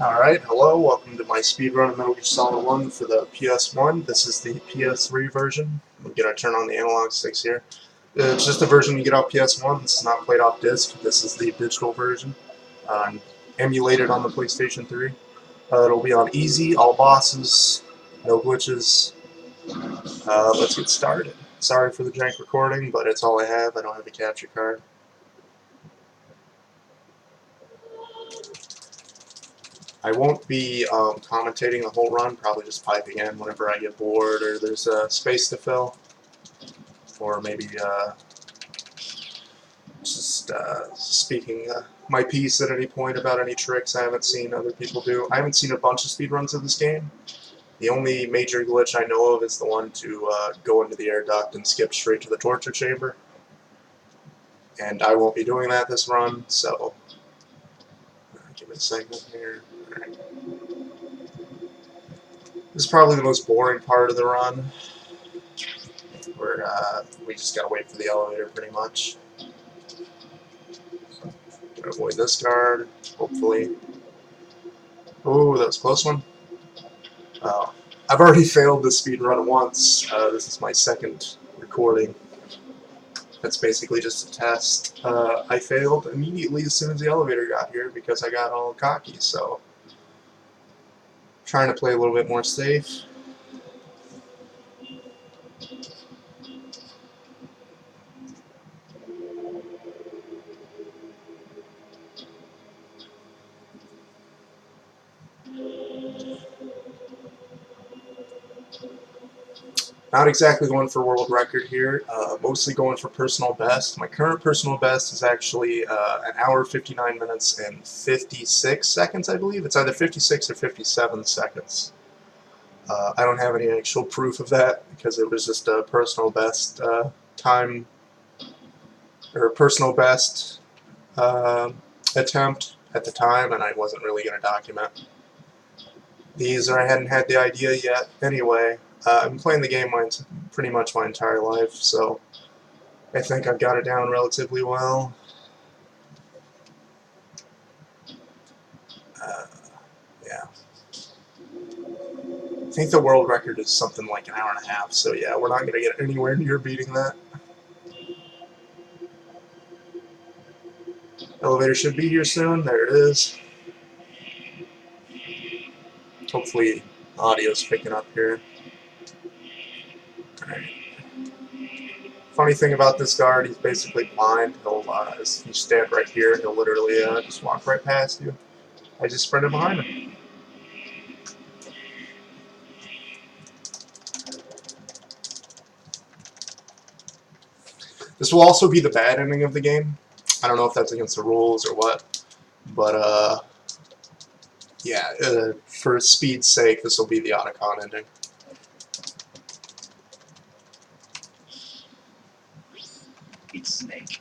Alright, hello, welcome to my speedrun of Metal Gear Solid 1 for the PS1. This is the PS3 version. I'm going to turn on the analog sticks here. It's just the version you get off PS1. This is not played off disc. This is the digital version, emulated on the PlayStation 3. It'll be on easy, all bosses, no glitches. Let's get started. Sorry for the jank recording, but it's all I have. I don't have a capture card. I won't be commentating the whole run, probably just piping in whenever I get bored or there's space to fill. Or maybe just speaking my piece at any point about any tricks I haven't seen other people do. I haven't seen a bunch of speedruns of this game. The only major glitch I know of is the one to go into the air duct and skip straight to the torture chamber. And I won't be doing that this run, so give it a second here. Alright. This is probably the most boring part of the run, where we just gotta wait for the elevator pretty much. Gonna avoid this guard, hopefully. Oh, that was a close one. I've already failed this speedrun once. This is my second recording. That's basically just a test. I failed immediately as soon as the elevator got here because I got all cocky, so trying to play a little bit more safe. Not exactly going for world record here, mostly going for personal best. My current personal best is actually an hour, 59 minutes, and 56 seconds, I believe. It's either 56 or 57 seconds. I don't have any actual proof of that because it was just a personal best time, or personal best attempt at the time, and I wasn't really going to document these, or I hadn't had the idea yet. Anyway, I've been playing the game pretty much my entire life, so I think I've got it down relatively well. Yeah. I think the world record is something like an hour and a half, so yeah, we're not going to get anywhere near beating that. Elevator should be here soon. There it is. Hopefully audio's picking up here. Alright. Funny thing about this guard, he's basically blind. He'll, if you stand right here, he'll literally just walk right past you. I just sprinted behind him. This will also be the bad ending of the game. I don't know if that's against the rules or what, but yeah, for speed's sake, this will be the Otacon ending. It's Snake.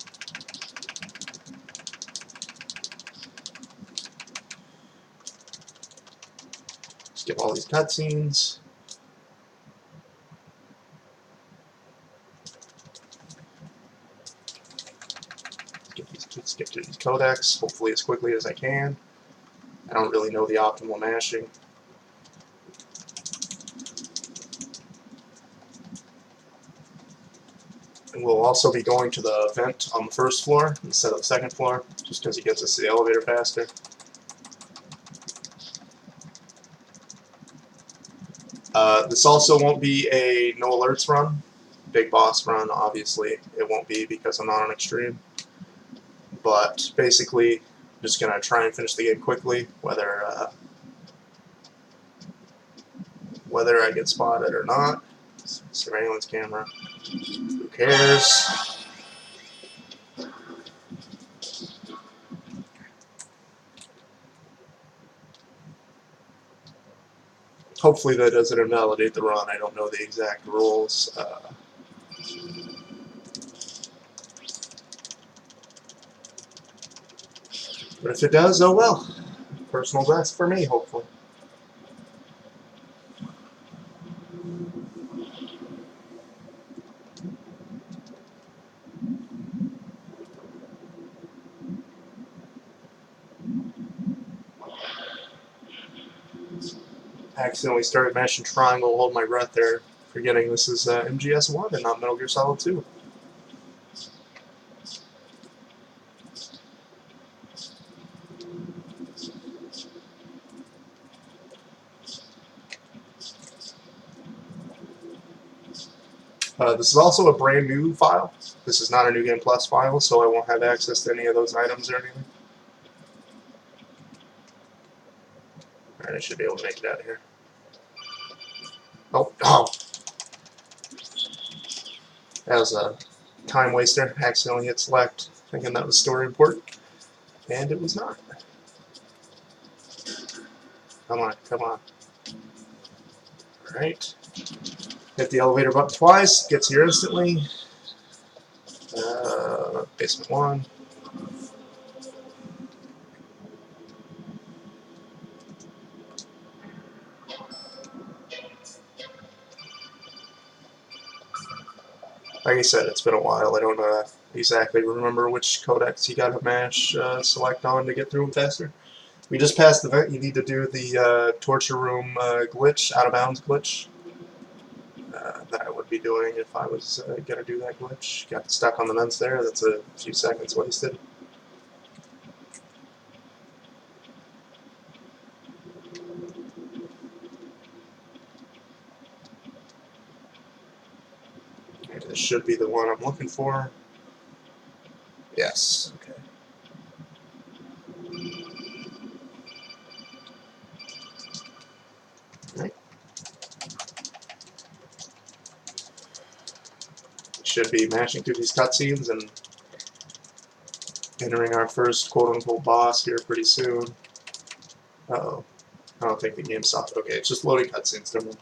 Skip all these cutscenes. Skip through these codecs, hopefully as quickly as I can. I don't really know the optimal mashing. And we'll also be going to the vent on the first floor instead of the second floor, just because it gets us to the elevator faster. This also won't be a no alerts run. Big boss run, obviously, it won't be because I'm not on extreme. But basically, I'm just going to try and finish the game quickly, whether I get spotted or not. Surveillance camera. Who cares? Hopefully that doesn't invalidate the run. I don't know the exact rules. But if it does, oh well. Personal best for me, hopefully. accidentally started mashing triangle, hold my breath there, forgetting this is MGS1 and not Metal Gear Solid 2. This is also a brand new file. This is not a New Game Plus file, so I won't have access to any of those items or anything. Alright, I should be able to make it out of here. Oh! That was a time waster. Accidentally hit select, thinking that was story important. And it was not. Come on, come on. Alright. Hit the elevator button twice, gets here instantly. Basement 1. Like I said, it's been a while. I don't exactly remember which codecs you gotta mash select on to get through them faster. We just passed the vent. You need to do the torture room glitch, out of bounds glitch. That I would be doing if I was gonna do that glitch. Got stuck on the vents there. That's a few seconds wasted. Okay, this should be the one I'm looking for. Yes. Okay. Right. Should be mashing through these cutscenes and entering our first quote-unquote boss here pretty soon. Uh-oh. I don't think the game stopped. Okay, it's just loading cutscenes. Never mind.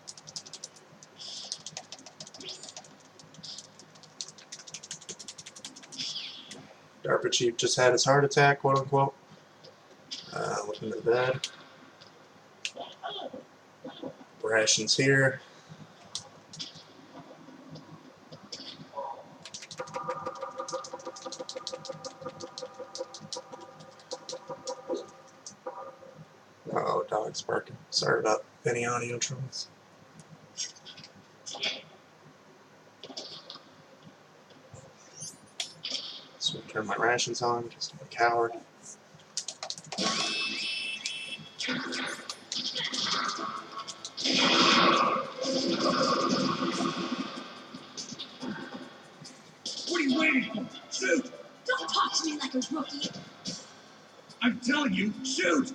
DARPA chief just had his heart attack, quote-unquote. Looking to the bed. Rations here. Oh, dog's barking. Sorry about any audio troubles. So turn my rations on, just a coward. What are you waiting for? Shoot! Don't talk to me like a rookie. I'm telling you, shoot!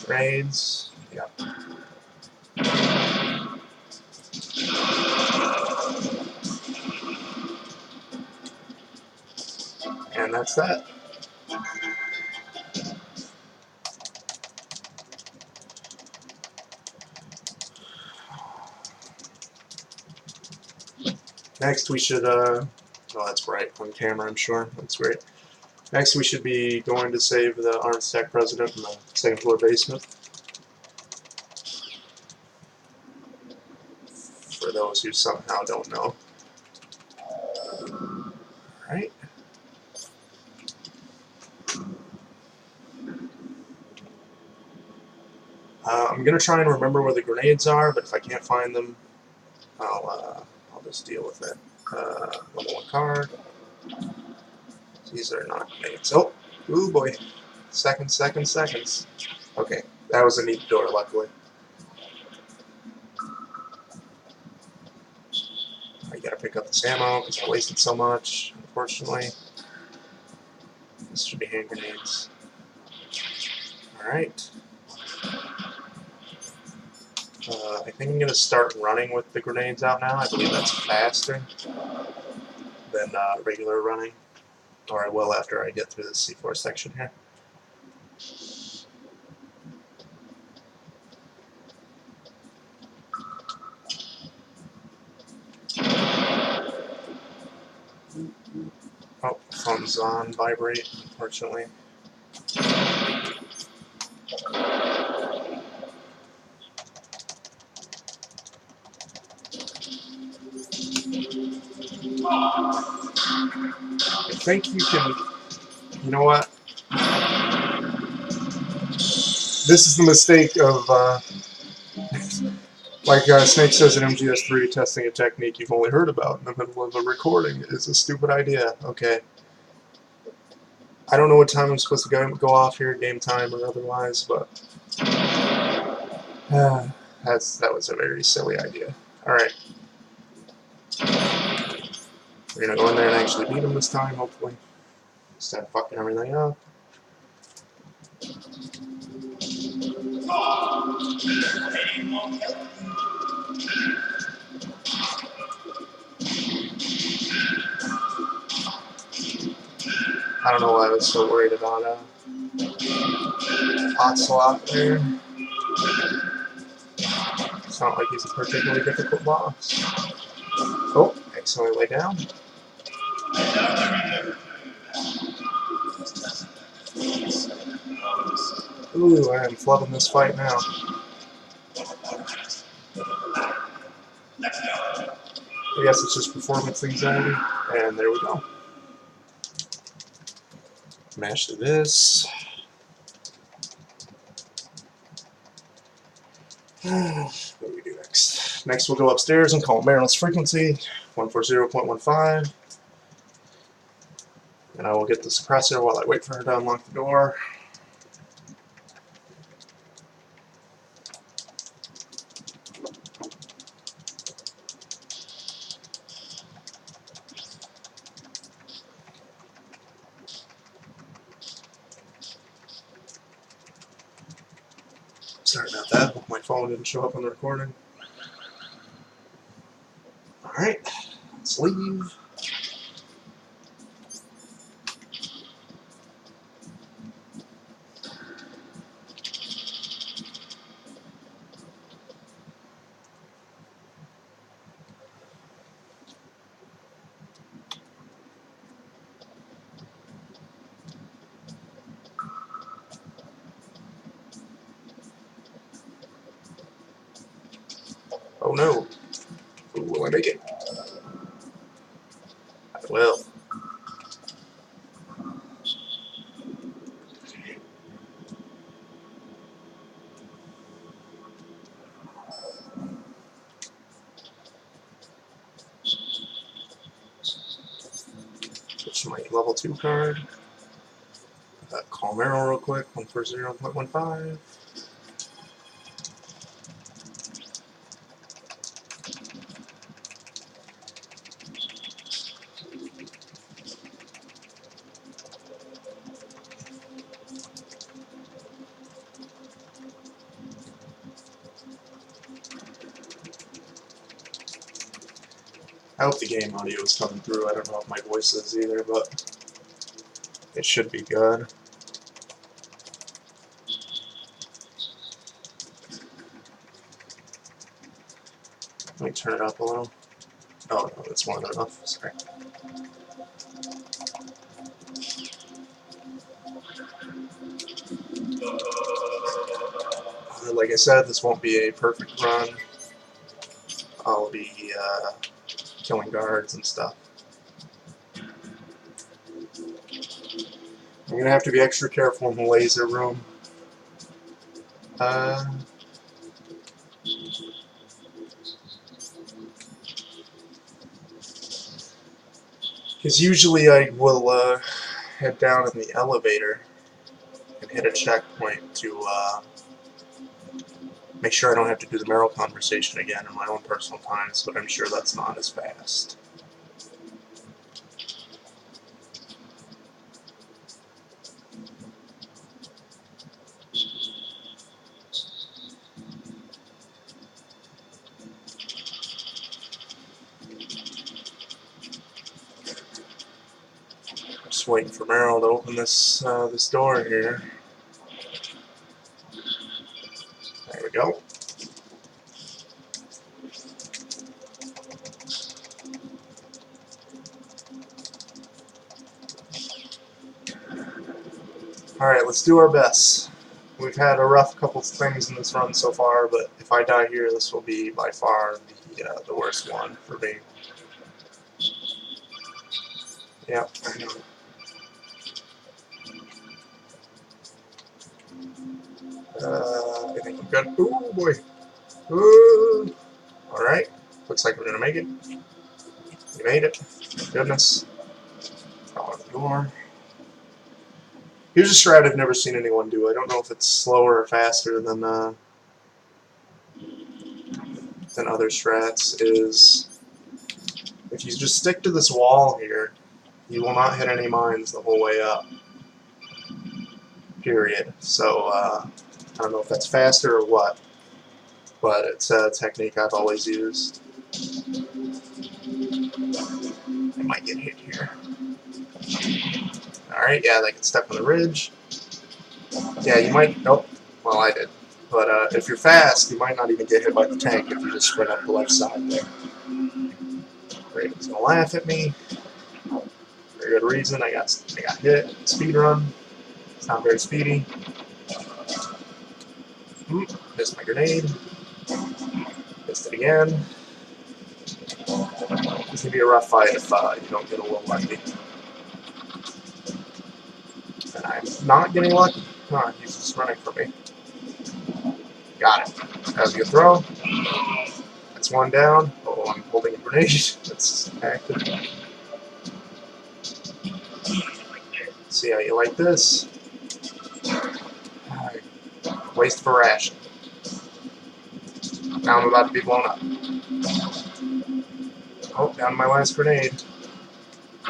Grenades. Yep. And that's that. Next we should, oh that's bright on camera, I'm sure. That's great. Next we should be going to save the armed stack president in the second floor basement. For those who somehow don't know. Alright. I'm going to try and remember where the grenades are, but if I can't find them, I'll just deal with it. Level 1 card. These are not grenades. Oh! Ooh boy. Seconds. Okay, that was a neat door, luckily. I gotta pick up this ammo because I wasted so much, unfortunately. This should be hand grenades. Alright. I think I'm going to start running with the grenades out now. I believe that's faster than regular running. Or I will after I get through the C4 section here. phone's on vibrate, unfortunately. I think you can. You know what? This is the mistake of, like Snake says in MGS3, testing a technique you've only heard about in the middle of a recording is a stupid idea. Okay. I don't know what time I'm supposed to go off here, game time or otherwise, but that was a very silly idea. Alright. We're gonna go in there and actually beat him this time, hopefully. Instead of fucking everything up. I don't know why I was so worried about hot slot there. It's not like he's a particularly difficult boss. Oh, accidentally lay down. Ooh, I am flubbing this fight now. I guess it's just performance anxiety. And there we go. Mash to this. What do we do next? Next we'll go upstairs and call Marilyn's frequency, 140.15. And I will get the suppressor while I wait for her to unlock the door. Sorry about that, my phone didn't show up on the recording. Alright, let's leave. Oh no. Ooh, will I make it? I will. Switch to my level 2 card. Call Meryl real quick, 140.15. I hope the game audio is coming through. I don't know if my voice is either, but it should be good. Let me turn it up a little. Oh no, that's more than enough. Sorry. Like I said, this won't be a perfect run. I'll be killing guards and stuff. I'm gonna have to be extra careful in the laser room. Because usually I will head down in the elevator and hit a checkpoint to make sure I don't have to do the Meryl conversation again in my own personal times, but I'm sure that's not as fast. Just waiting for Meryl to open this this door here. There we go. Alright, let's do our best. We've had a rough couple things in this run so far, but if I die here, this will be by far the worst one for me. Yep, I know. I think I'm good. Ooh, boy. Ooh. Alright, looks like we're gonna make it. We made it. Thank goodness. Out the door. Here's a strat I've never seen anyone do. I don't know if it's slower or faster than other strats. Is if you just stick to this wall here, you will not hit any mines the whole way up. Period. So I don't know if that's faster or what, but it's a technique I've always used. I might get hit here. Alright, yeah, they can step on the ridge. Yeah, you might. Nope. Well, I did. But if you're fast, you might not even get hit by the tank if you just sprint up the left side there. Great, he's gonna laugh at me. Very good reason. I got hit. Speedrun. It's not very speedy. Missed my grenade. Missed it again. It's gonna be a rough fight if you don't get a little lucky. And I'm not getting lucky. Huh, he's just running for me. Got it. That was a good throw. That's one down. Oh, I'm holding a grenade. That's active. See how you like this. Right. Waste of a ration. Now I'm about to be blown up. Oh, down to my last grenade.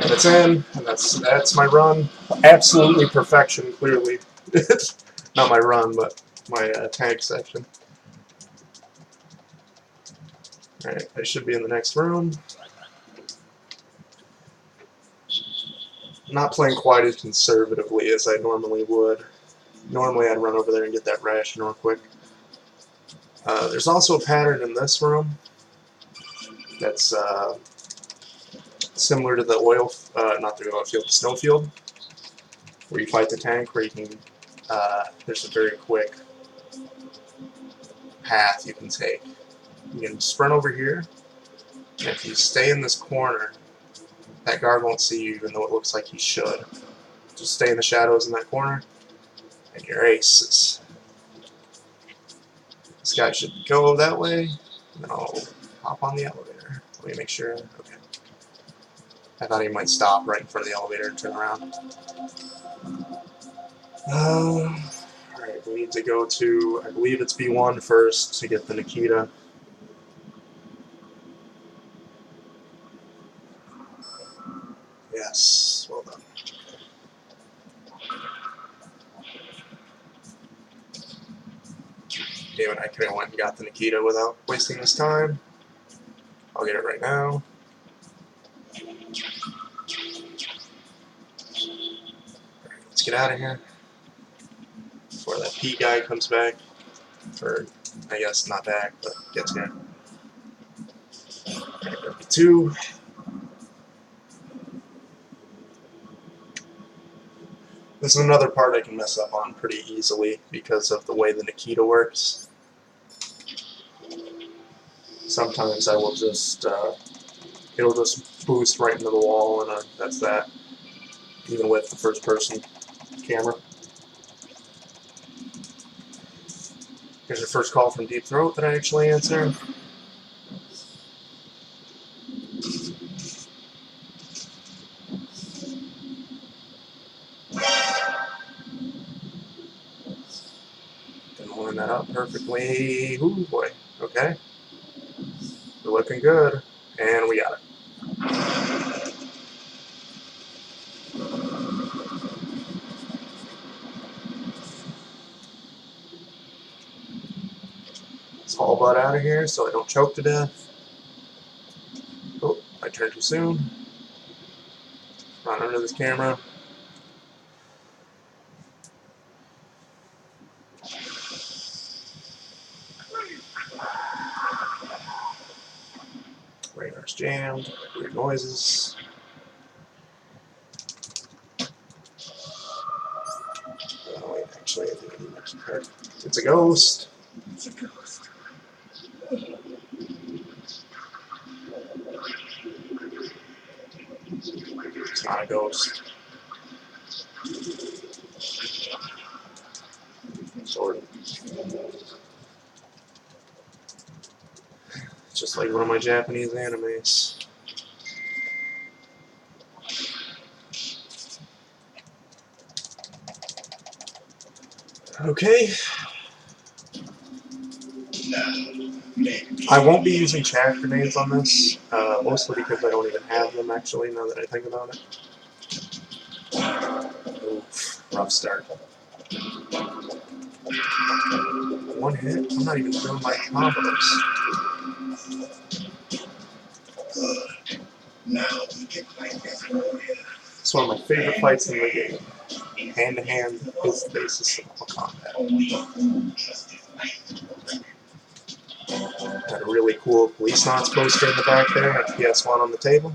And it's in, and that's my run. Absolutely perfection, clearly. Not my run, but my tank section. Alright, I should be in the next room. Not playing quite as conservatively as I normally would. Normally I'd run over there and get that ration real quick. There's also a pattern in this room that's similar to the oil, not the oil field, the snow field, where you fight the tank, where you can, there's a very quick path you can take. You can sprint over here, and if you stay in this corner, that guard won't see you even though it looks like he should. Just stay in the shadows in that corner, and you're aces. This guy should go that way, and then I'll hop on the elevator. Let me make sure. Okay. I thought he might stop right in front of the elevator and turn around. Alright, we need to go to, I believe it's B1 first to get the Nikita. Yes, well done. Damn it, I could have went and got the Nikita without wasting this time. I'll get it right now. Alright, let's get out of here before that P guy comes back. Or, I guess not back, but gets here. Alright, B2. This is another part I can mess up on pretty easily because of the way the Nikita works. Sometimes I will just, it'll just boost right into the wall, and that's that, even with the first-person camera. Here's your first call from Deep Throat that I actually answer. Didn't line that up perfectly. Ooh, boy. Okay. We're looking good. And we got it. Let's haul butt out of here so I don't choke to death. Oh, I turned too soon. Run under this camera. Radar's jammed. Weird noises. Actually, I think I need my key card. It's a ghost. It's a ghost. It's not a ghost. Sort of. Just like one of my Japanese animes. Okay. I won't be using chaff grenades on this, mostly because I don't even have them actually, now that I think about it. Oof, rough start. One hit? I'm not even doing my combos. It's one of my favorite fights in the game. Hand-to-hand is the basis of all combat. Got a really cool police knots poster in the back there, and PS1 on the table.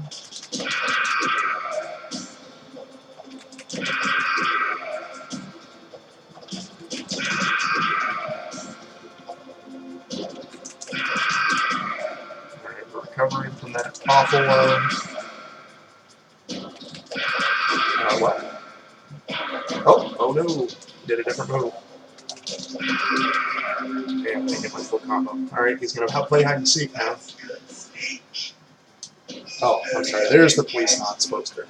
Alright, we're recovering from that awful, what? Oh no! Did a different move. Okay, I'm taking my full combo. Alright, he's gonna play hide and seek now. Oh, I'm sorry, there's the police knots poster.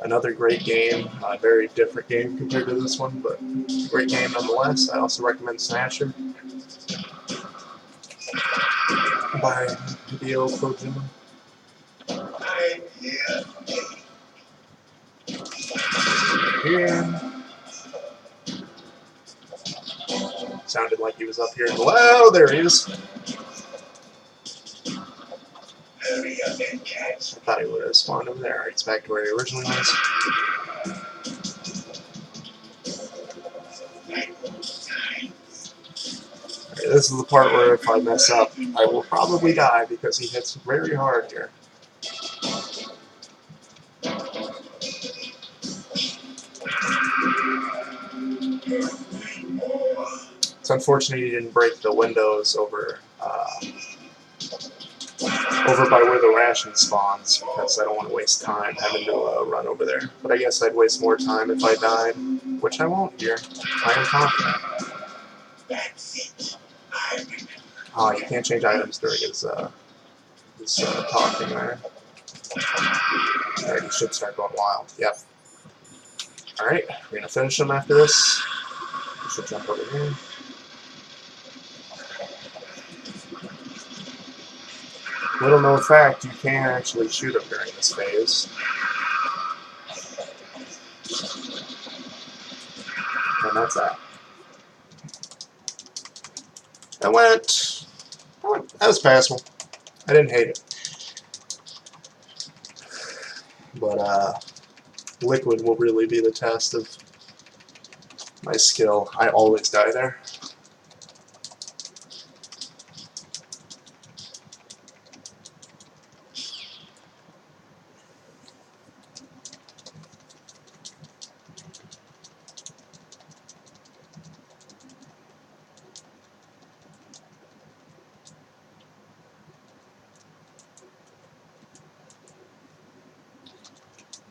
Another great game, a very different game compared to this one, but great game nonetheless. I also recommend Smasher by Hideo Kojima. Here. Sounded like he was up here. Wow, there he is. I thought he would have spawned over there. He's back to where he originally was. Okay, this is the part where if I mess up, I will probably die because he hits very hard here. It's unfortunate he didn't break the windows over over by where the ration spawns, because I don't want to waste time having to run over there. But I guess I'd waste more time if I died, which I won't here. I am confident. Oh, you can't change items during his talking there. Alright, he should start going wild. Yep. Alright, we're gonna finish him after this. We should jump over here. Little known fact, you can actually shoot him during this phase. And that's that. That was passable. I didn't hate it. But, Liquid will really be the test of my skill. I always die there.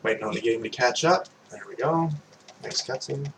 Waiting on the game to catch up. There we go. Nice cutscene.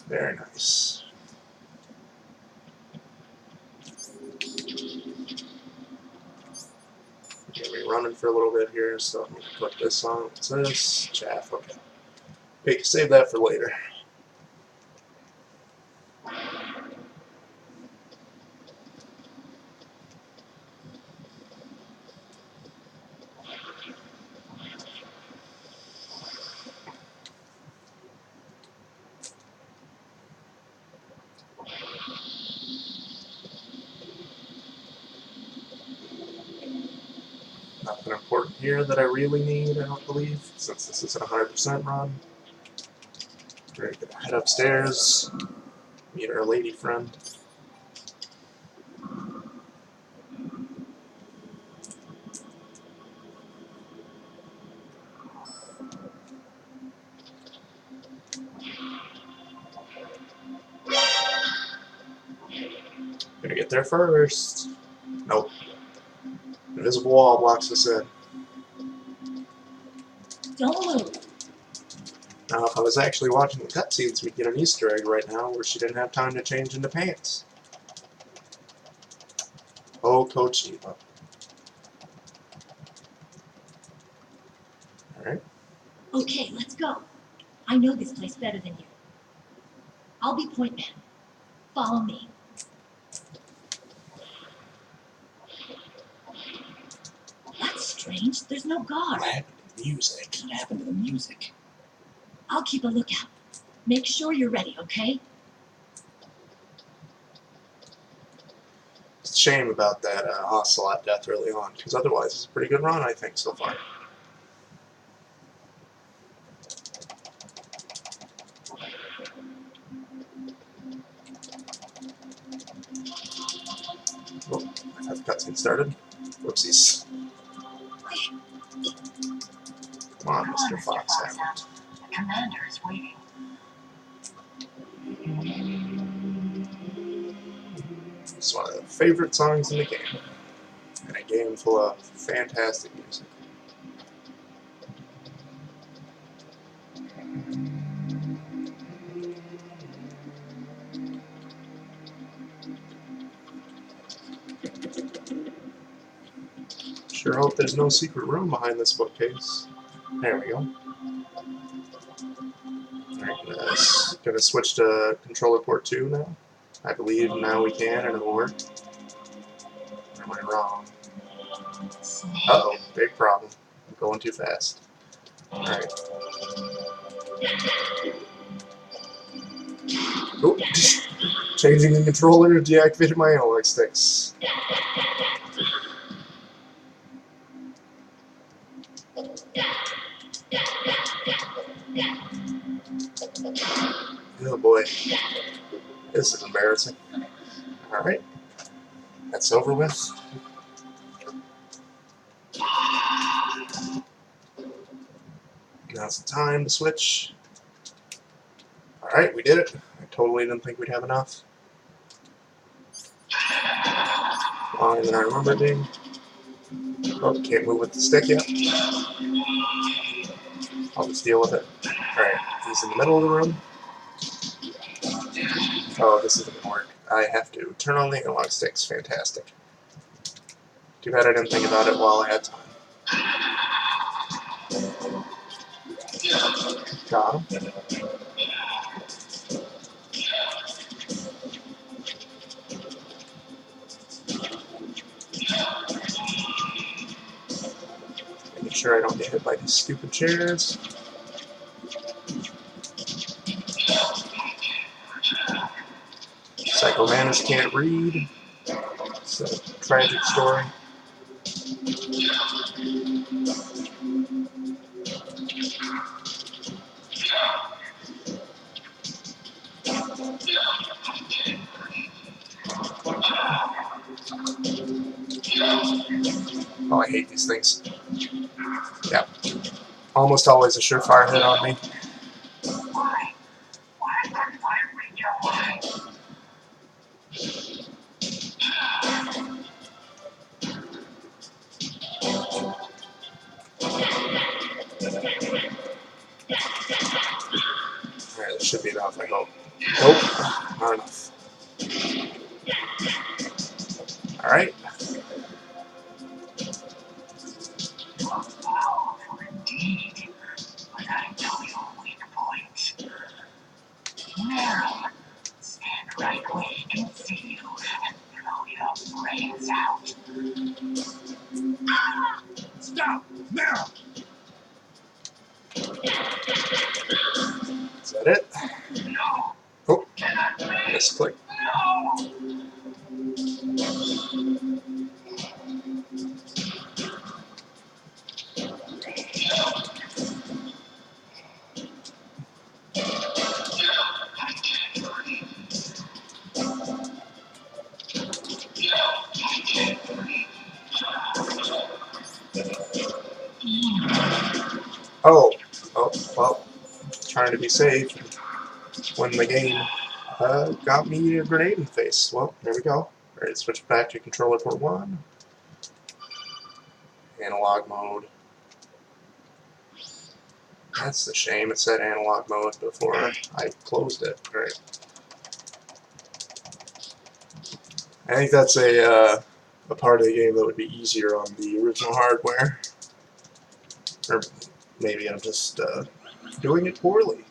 Very nice. Gonna be running for a little bit here, so I'm gonna put this on. What's this? Chaff, okay. Okay, save that for later. Nothing important here that I really need, I don't believe, since this isn't a 100% run. We're gonna head upstairs, meet our lady friend. Gonna get there first. Nope. Invisible wall blocks us in. Don't move. Now, if I was actually watching the cutscenes, we'd get an Easter egg right now where she didn't have time to change into pants. Oh, Kojima. Alright. Okay, let's go. I know this place better than you. I'll be point man. Follow me. That's strange. There's no guard. What happened to the music? What happened to the music? I'll keep a lookout. Make sure you're ready, okay? It's a shame about that Ocelot death early on, because otherwise it's a pretty good run, I think, so far. Oh, I thought the cutscene started. Whoopsies. Come on, Mr. Foxhound. The commander is waiting. It's one of the favorite songs in the game. And a game full of fantastic music. Sure hope there's no secret room behind this bookcase. There we go. Alright, gonna switch to controller port 2 now. I believe now we can and it'll work. Or am I wrong? Uh-oh, big problem. I'm going too fast. Alright. Oop, changing the controller, deactivated my analog sticks. Oh boy. This is embarrassing. Alright. That's over with. Now's the time to switch. Alright, we did it. I totally didn't think we'd have enough. Longer than I remember being. Oh, can't move with the stick yet. I'll just deal with it. Alright, he's in the middle of the room. Oh, this isn't gonna work. I have to turn on the analog sticks. Fantastic. Too bad I didn't think about it while I had time. Got him. Making sure I don't get hit by these stupid chairs. Psycho Manus can't read. It's a tragic story. Oh, I hate these things. Yeah. Almost always a surefire hit on me. Why? Why did that fire reach your eye? Alright, that should be enough, I hope. Nope, not enough. Alright. Powerful indeed, but I know your weak points. Now, stand right where he can see you and blow your brains out. Stop! Now! Is that it? No, Oh, cannot be. misclick. No! Oh, well, trying to be safe and win the game. Got me a grenade in the face. Well, there we go. Alright, switch back to controller port 1. Analog mode. That's a shame. It said analog mode before I closed it. Alright. I think that's a part of the game that would be easier on the original hardware. Or maybe I'm just doing it poorly.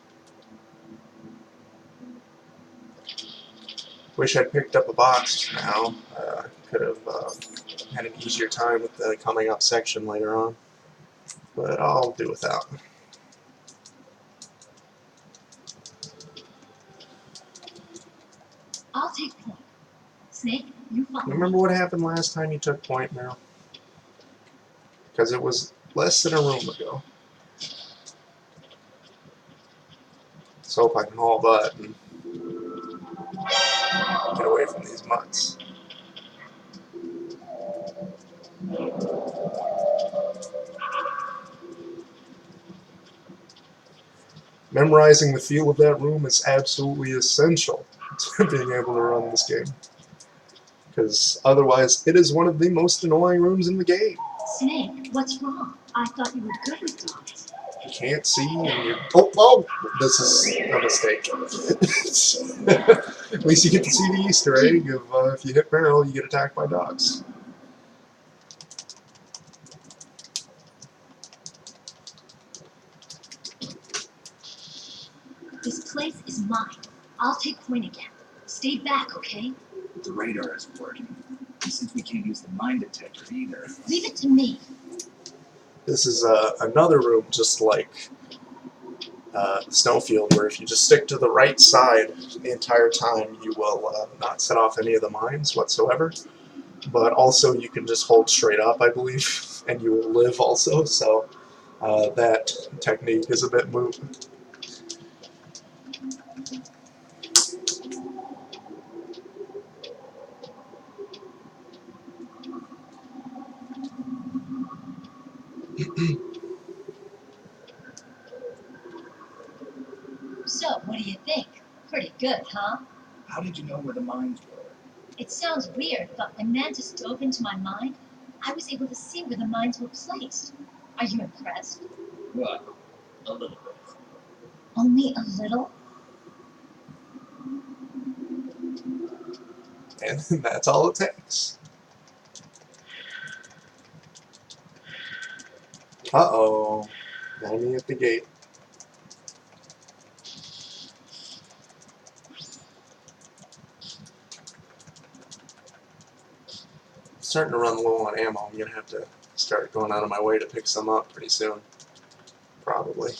Wish I'd picked up a box now. Could have had an easier time with the coming up section later on. But I'll do without. I'll take point. Snake, you follow me. Remember what happened last time you took point, Meryl? Because it was less than a room ago. Let's hope I can haul butt and get away from these mutts. Memorizing the feel of that room is absolutely essential to being able to run this game. Because otherwise, it is one of the most annoying rooms in the game. Snake, what's wrong? I thought you were good with dogs. You can't see, and you... Oh! This is a mistake. At least you get to see the Easter egg of if you hit barrel, you get attacked by dogs. This place is mine. I'll take point again. Stay back, okay? The radar isn't working. And since we can't use the mine detector either. Leave it to me. This is another room just like Snowfield, where if you just stick to the right side the entire time, you will not set off any of the mines whatsoever. But also you can just hold straight up, I believe, and you will live also, so that technique is a bit moot. So, what do you think? Pretty good, huh? How did you know where the mines were? It sounds weird, but when Mantis dove into my mind, I was able to see where the mines were placed. Are you impressed? Well, a little bit. Only a little? And that's all it takes. Uh-oh. Enemy at the gate. I'm starting to run low on ammo. I'm going to have to start going out of my way to pick some up pretty soon. Probably.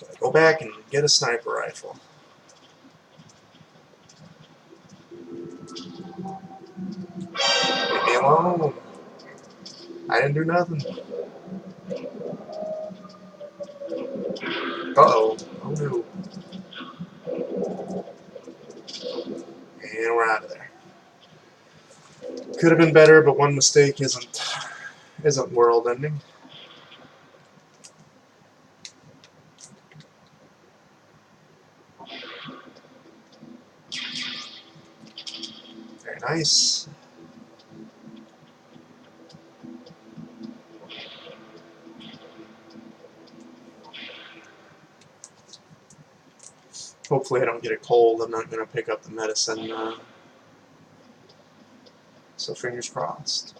Gotta go back and get a sniper rifle. Leave me alone. I didn't do nothing. Uh-oh. Oh no. And we're out of there. Could have been better, but one mistake isn't world ending. Very nice. Hopefully I don't get a cold. I'm not going to pick up the medicine. So fingers crossed.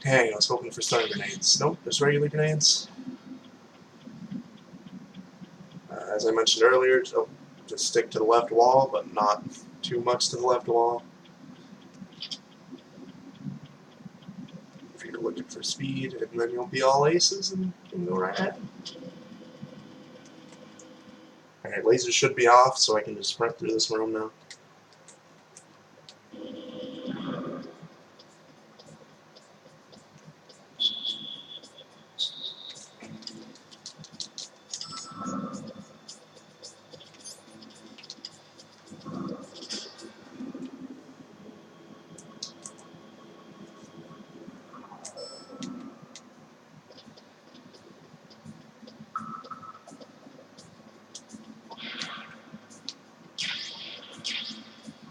Dang, I was hoping for stun grenades. Nope, there's regular grenades. As I mentioned earlier, just stick to the left wall, but not too much to the left wall. If you're looking for speed, and then you'll be all aces and you can go right ahead. Alright, lasers should be off, so I can just sprint through this room now.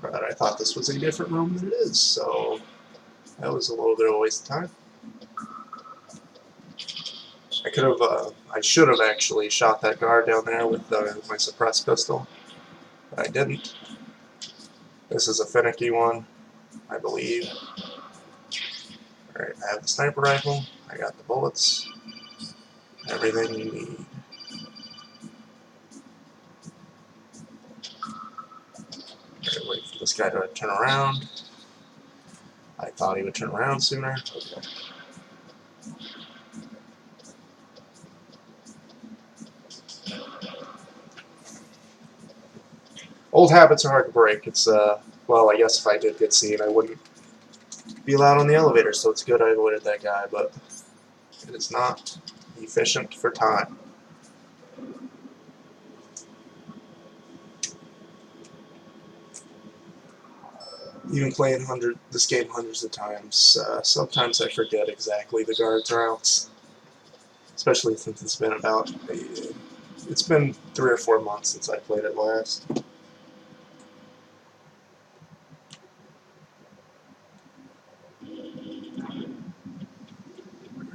But I thought this was a different room than it is, so that was a little bit of a waste of time. I should have actually shot that guard down there with my suppressed pistol, but I didn't. This is a finicky one, I believe. Alright, I have the sniper rifle, I got the bullets, everything you need. Alright, wait for this guy to turn around. I thought he would turn around sooner. Okay. Old habits are hard to break. It's, well, I guess if I did get seen, I wouldn't be allowed on the elevator, so it's good I avoided that guy, but it is not efficient for time. Even playing this game hundreds of times, sometimes I forget exactly the guards' routes, especially since it's been it's been 3 or 4 months since I played it last.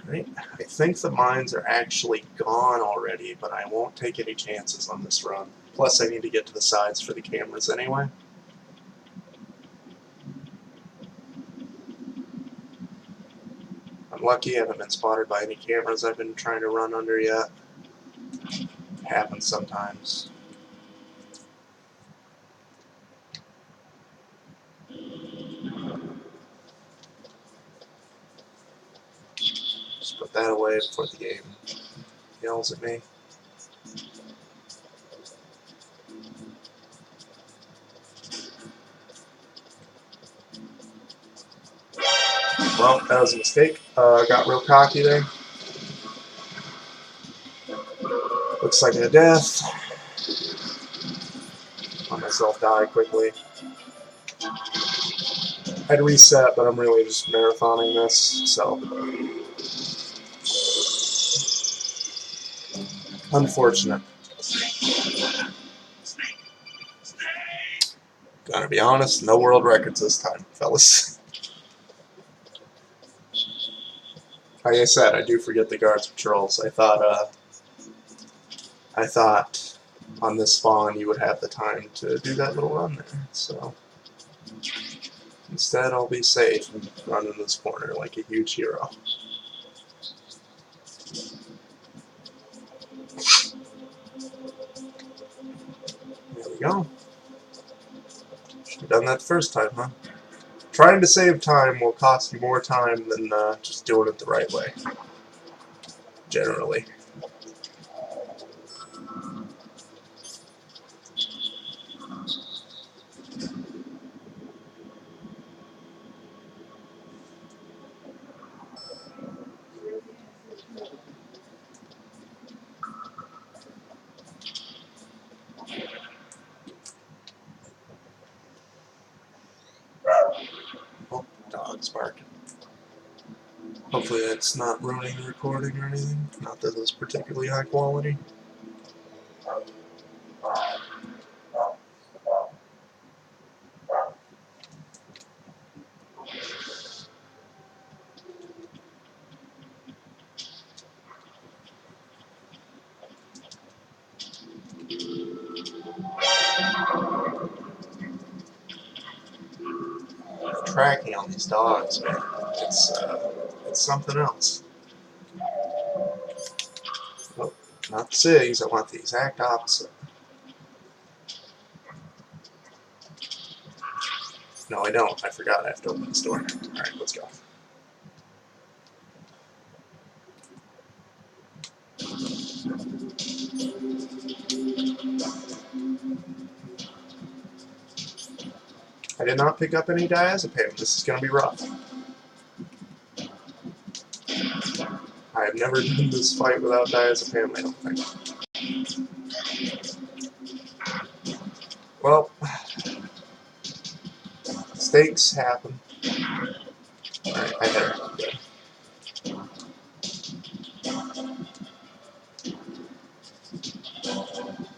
Right. I think the mines are actually gone already, but I won't take any chances on this run. Plus, I need to get to the sides for the cameras anyway. I'm lucky I haven't been spotted by any cameras I've been trying to run under yet. It happens sometimes. Just put that away before the game yells at me. Well, that was a mistake. Got real cocky there. Looks like a death. Let myself die quickly. I'd reset, but I'm really just marathoning this, so. Unfortunate. Gotta be honest, no world records this time, fellas. Like I said, I do forget the guards patrols. I thought on this spawn you would have the time to do that little run there, so instead I'll be safe and run in this corner like a huge hero. There we go. Should have done that the first time, huh? Trying to save time will cost you more time than just doing it the right way. Generally. Oh, dog's barking. Hopefully that's not ruining the recording or anything. Not that it's particularly high quality. Tracking on these dogs, man. It's It's something else. Oh, not the SIGs, I want the exact opposite. No, I don't. I forgot I have to open this door. Alright, let's go. I did not pick up any diazepam. This is going to be rough. I have never done this fight without diazepam, I don't think. Well, mistakes happen. Alright, I hit her. Good.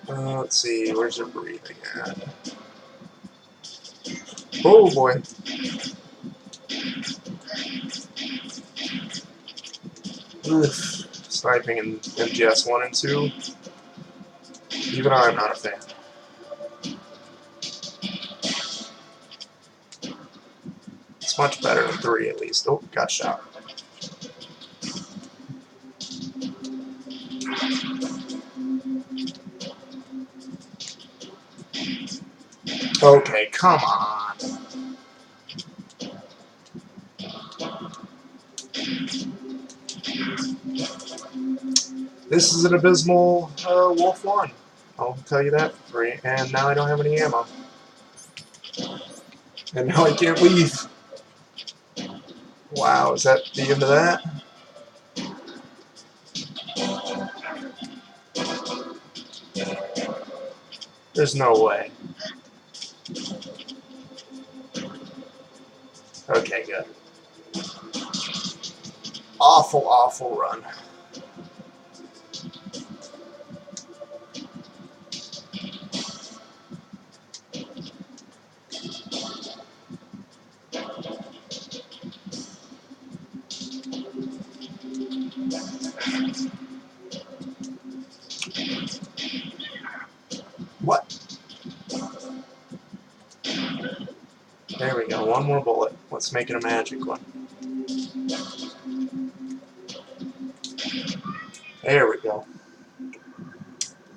Let's see, where's her breathing at? Oh boy. Oof. Sniping in MGS1 and 2. Even I'm not a fan. It's much better than 3 at least. Oh, got shot. Okay, come on. This is an abysmal Wolf 1. I'll tell you that for free. And now I don't have any ammo. And now I can't leave. Wow, is that the end of that? There's no way. Okay, good. Awful, awful run. What? There we go, one more bullet. Let's make it a magic one. There we go.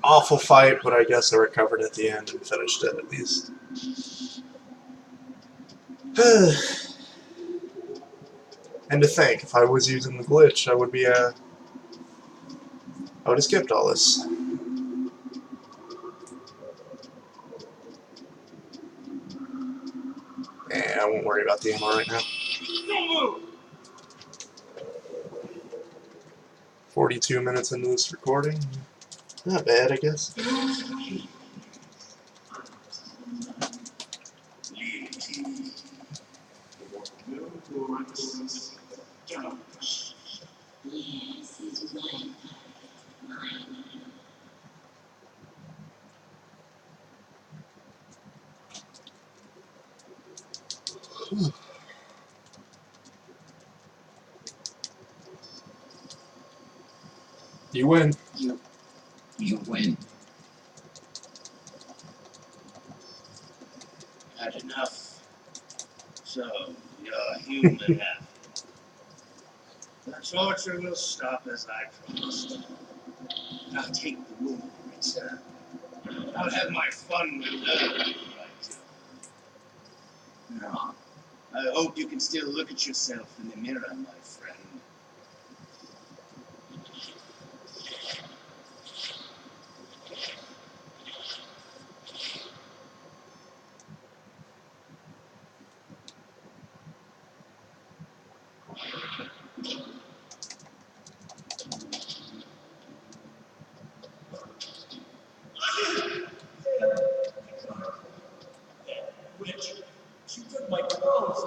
Awful fight, but I guess I recovered at the end and finished it at least. And to think, if I was using the glitch, I would be I would have skipped all this. I won't worry about the ammo right now. 42 minutes into this recording. Not bad, I guess. Yes, his wife. Mine. You win. You win. Had enough. So, you're human after. The torture will stop as I promised. I'll take the woman in return. I'll have my fun with her. Right. No. I hope you can still look at yourself in the mirror, my friend. Witch, she took my clothes.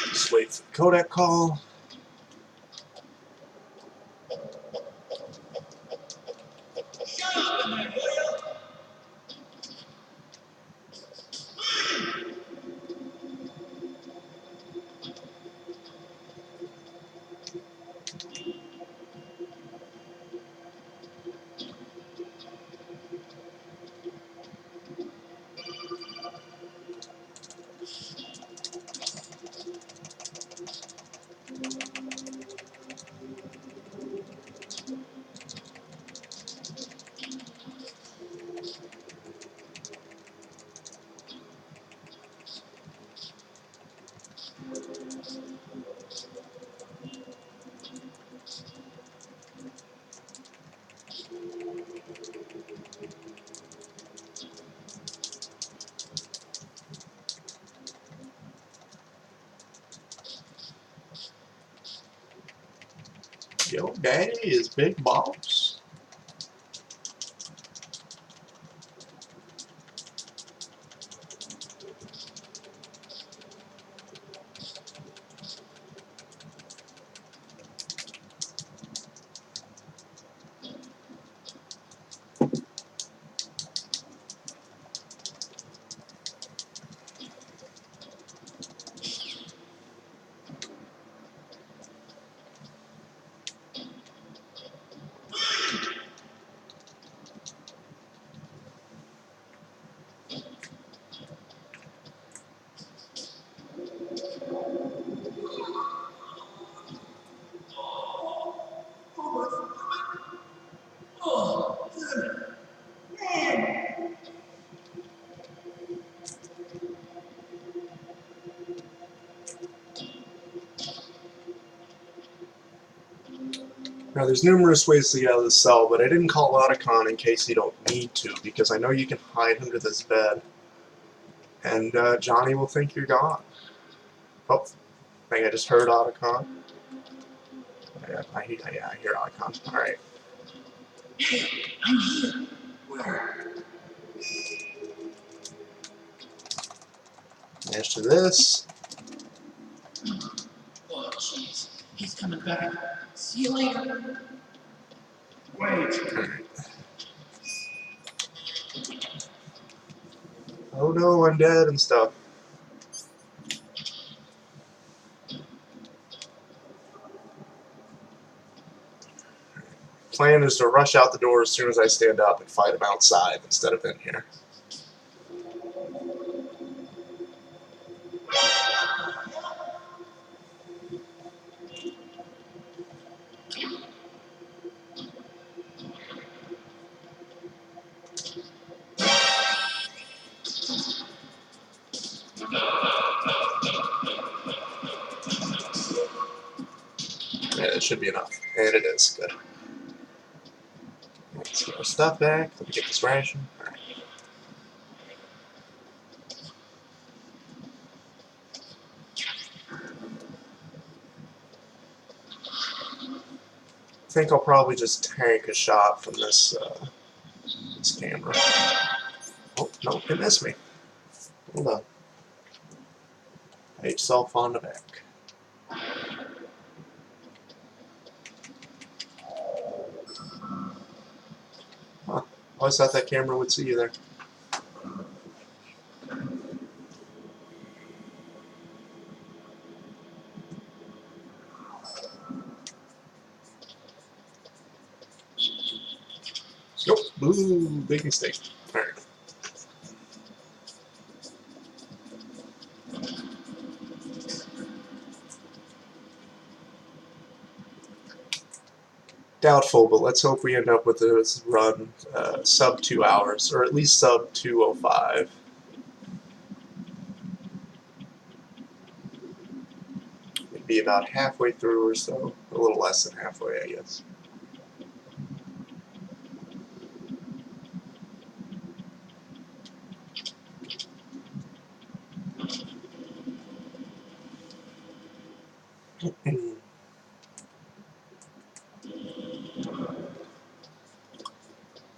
Just wait for the Kodak call. Shut up in there, will ya? Yo, daddy is big boss. Now, there's numerous ways to get out of the cell, but I didn't call Otacon in case you don't need to, because I know you can hide under this bed, and Johnny will think you're gone. Oh, I think I just heard Otacon. Yeah, I hear Otacon. Alright. I'm here. Where? Manage to this. Oh, jeez. He's coming back. See you later. Wait. Oh no, I'm dead and stuff. Plan is to rush out the door as soon as I stand up and fight him outside instead of in here. Yeah, it should be enough. And it is. Good. Let's get our stuff back. Let me get this ration. Alright. I think I'll probably just tank a shot from this this camera. Oh, no, it missed me. Hold on. Page self on the back. Huh. Always thought that camera would see you there. Nope. Ooh, big mistake. Alright. Doubtful, but let's hope we end up with this run sub 2 hours, or at least sub 2:05. It'd be about halfway through or so. A little less than halfway, I guess.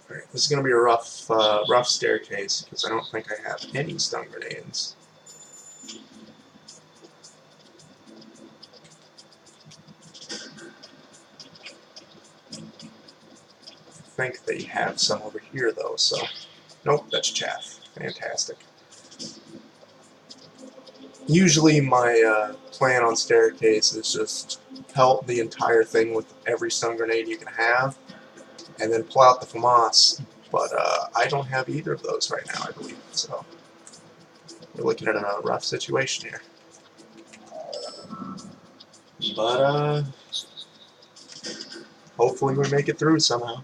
Alright, this is going to be a rough staircase, because I don't think I have any stun grenades. I think they have some over here, though, so... Nope, that's chaff. Fantastic. Usually my plan on staircase is just pelt the entire thing with every stun grenade you can have, and then pull out the FAMAS, but I don't have either of those right now, I believe, so we're looking at a rough situation here. But hopefully we make it through somehow.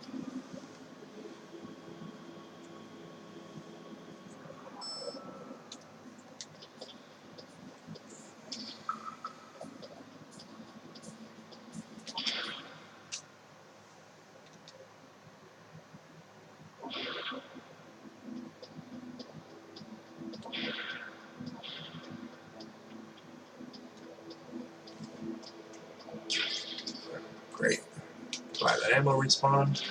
Great. ammo respawn.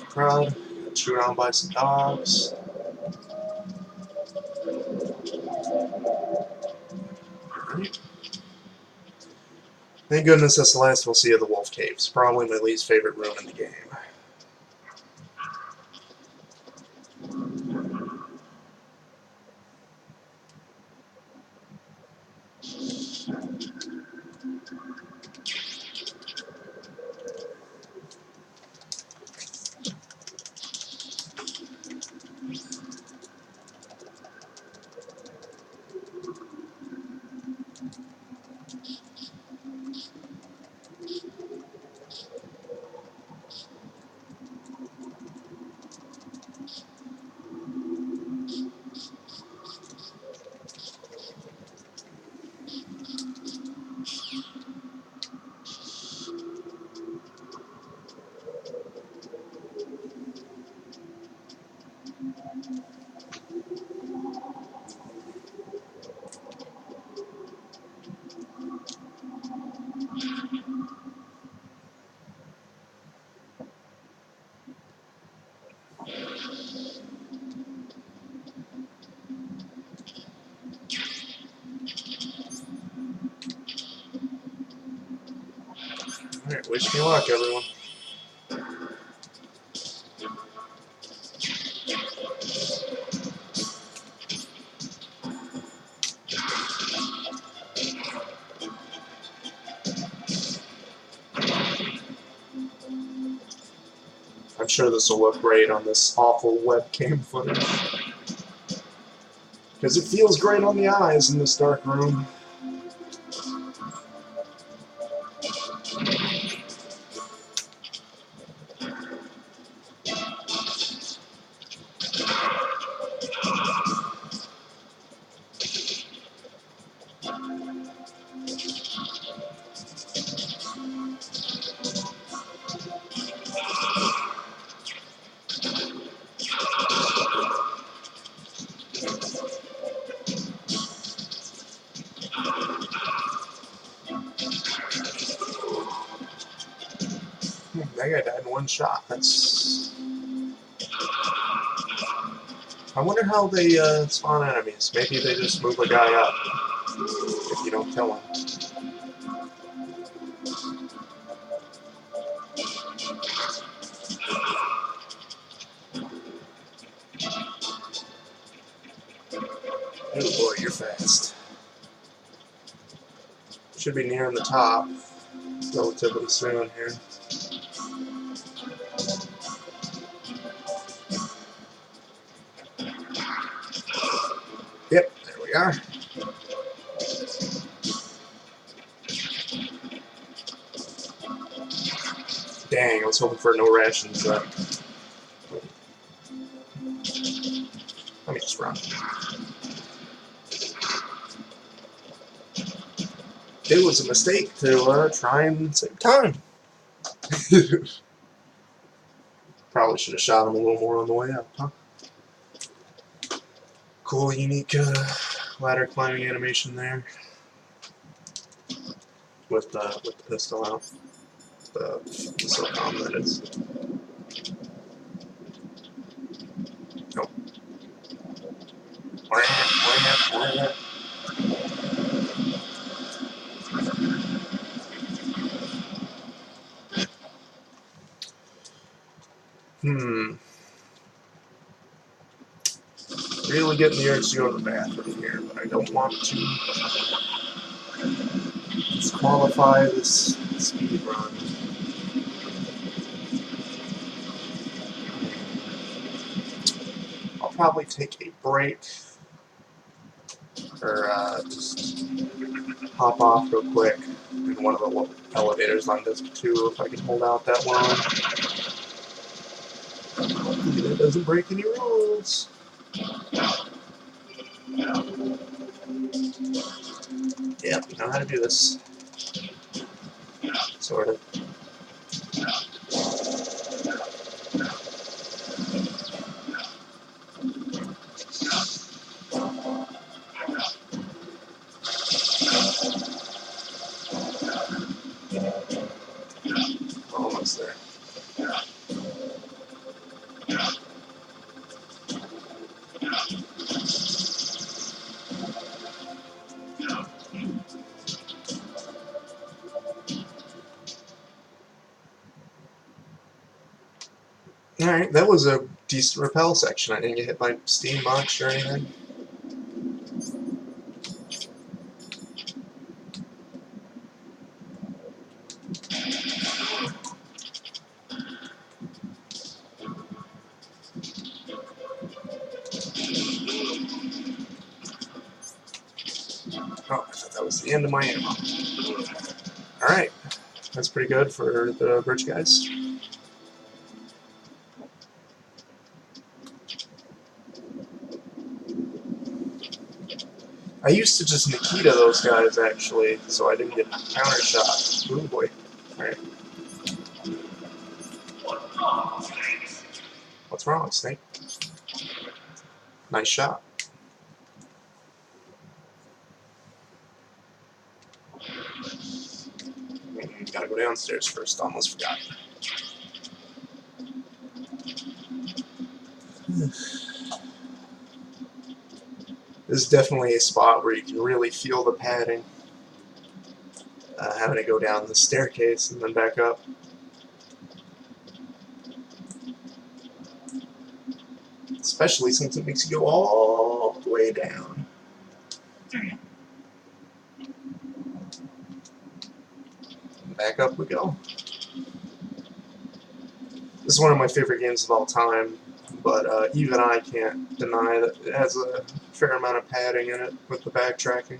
Crowd, chewed on by some dogs. Alright. Thank goodness that's the last we'll see of the Wolf Caves. Probably my least favorite room in the game. Alright, wish me luck, everyone. I'm sure this will look great on this awful webcam footage. Because it feels great on the eyes in this dark room. That guy died in one shot. That's... I wonder how they spawn enemies. Maybe they just move a guy up if you don't kill him. Oh boy, you're fast. Should be nearing the top relatively soon here. Yep, there we are. Dang, I was hoping for no rations. Let me just run. It was a mistake to try and save time. Probably should have shot him a little more on the way up, huh? Cool, unique ladder climbing animation there. With the pistol out. The silicone, that is. Nope. Really getting the urge to go to the bathroom here, but I don't want to disqualify this speed run. I'll probably take a break, or just hop off real quick in one of the elevators on disc 2 if I can hold out that long. Hopefully that doesn't break any rules. Yep, we know how to do this. Sort of. Almost there. Alright, that was a decent rappel section. I didn't get hit by steam much or anything. Oh, I thought that was the end of my ammo. Alright, that's pretty good for the bridge guys. I used to just Nikita those guys, actually, so I didn't get counter shot. Ooh boy. Alright. What's wrong, Snake? Nice shot. Gotta go downstairs first, almost forgot. This is definitely a spot where you can really feel the padding. Having to go down the staircase and then back up. Especially since it makes you go all the way down. And back up we go. This is one of my favorite games of all time, but even I can't deny that it has a fair amount of padding in it with the backtracking.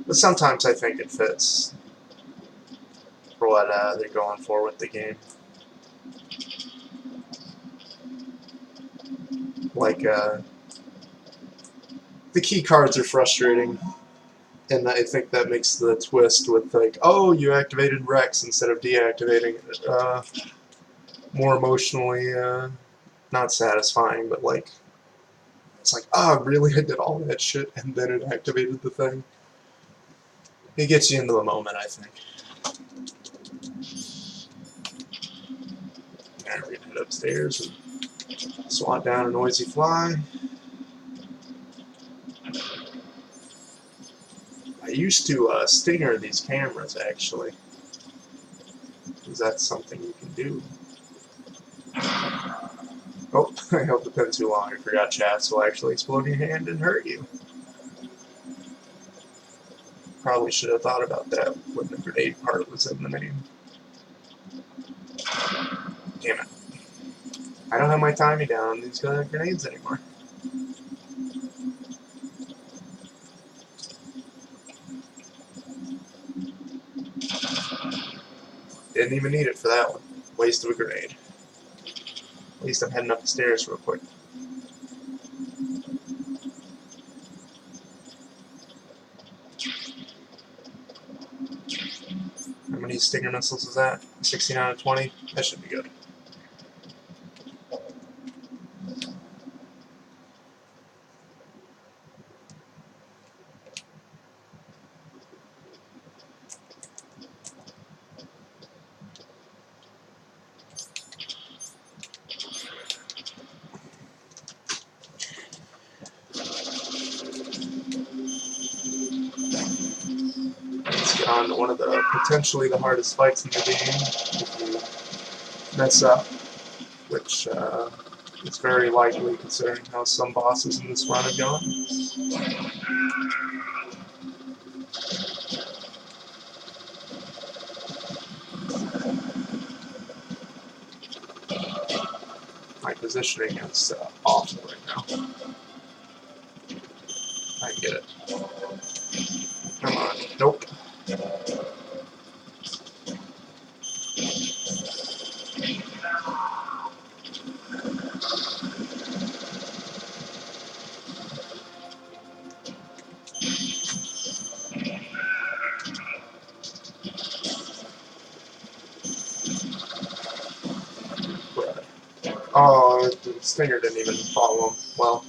But sometimes I think it fits for what they're going for with the game. Like, the key cards are frustrating, and I think that makes the twist with, like, oh, you activated Rex instead of deactivating it, more emotionally, not satisfying, but, like, it's like, oh, really, I did all that shit, and then it activated the thing. It gets you into the moment, I think. Alright, we're gonna head upstairs and swat down a noisy fly. I used to stinger these cameras, actually, because that's something you can do. Oh, I held the pen too long. I forgot chats will actually explode in your hand and hurt you. Probably should have thought about that when the grenade part was in the name. Damn it. I don't have my timing down on these grenades anymore. Didn't even need it for that one. Waste of a grenade. At least I'm heading up the stairs real quick. How many stinger missiles is that? 16 out of 20? That should be good. Let's get on to one of the potentially the hardest fights in the game if you mess up, which is very likely considering how some bosses in this run have gone. My positioning is awful right now. I can get it. Come on. Nope. Oh, the stinger didn't even follow him. Well.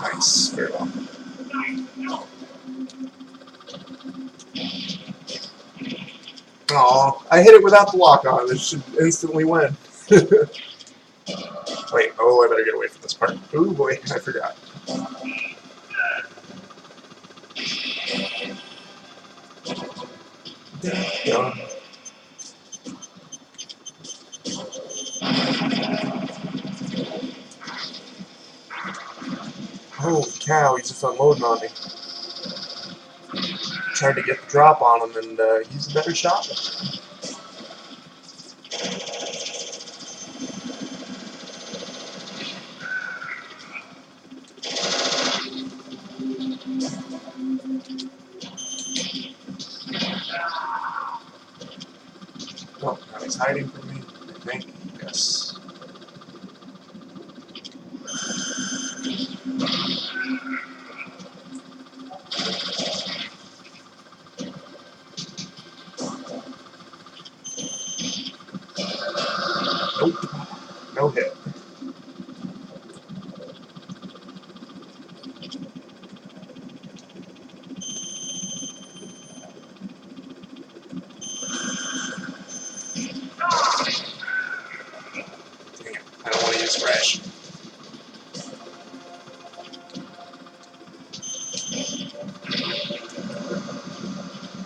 Nice. Very well. Oh, I hit it without the lock on. It should instantly win. Wait, oh, I better get away from this part. Oh boy, I forgot. Done. Holy cow, he's just unloading on me. Tried to get the drop on him, and he's a better shot. Oh, now he's hiding from me, I think. Yes. Nope. No hit. Dang it. I don't want to use Crash.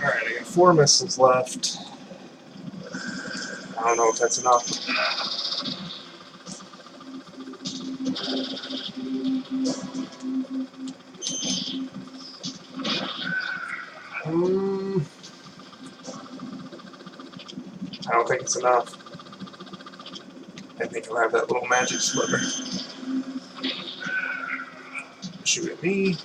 Alright, I got 4 missiles left. I don't know if that's enough. I don't think it's enough. I think he'll have that little magic sliver. Shoot at me.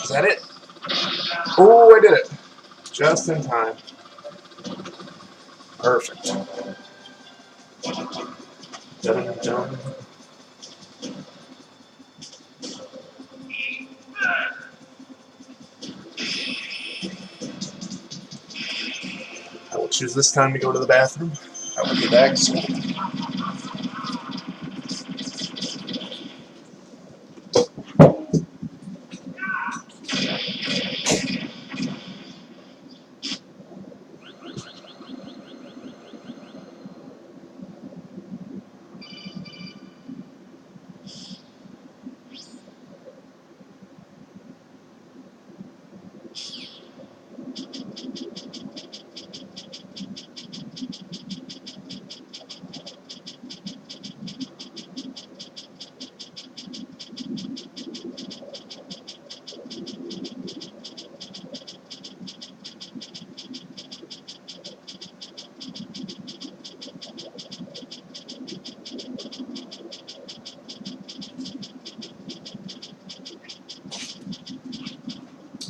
Is that it? Oh, I did it. Just in time. Perfect. Dun, dun. I will choose this time to go to the bathroom. I will be back soon.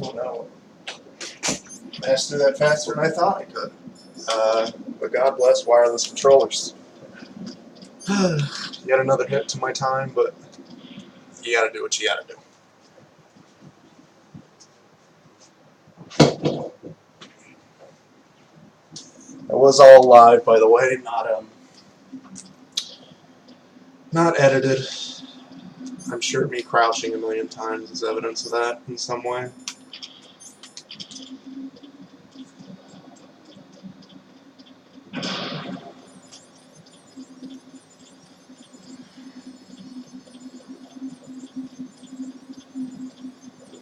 Oh no. Passed through that faster than I thought I could. But God bless wireless controllers. Yet another hit to my time, but you gotta do what you gotta do. That was all live, by the way, not edited. I'm sure me crouching a million times is evidence of that in some way.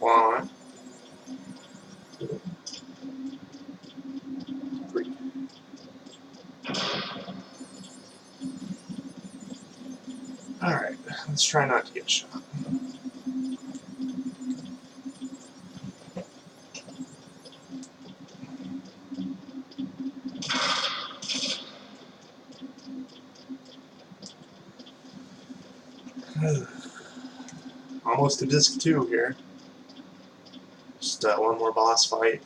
One, 2, 3. Alright, let's try not to get shot. Almost to disc 2 here. Just one more boss fight.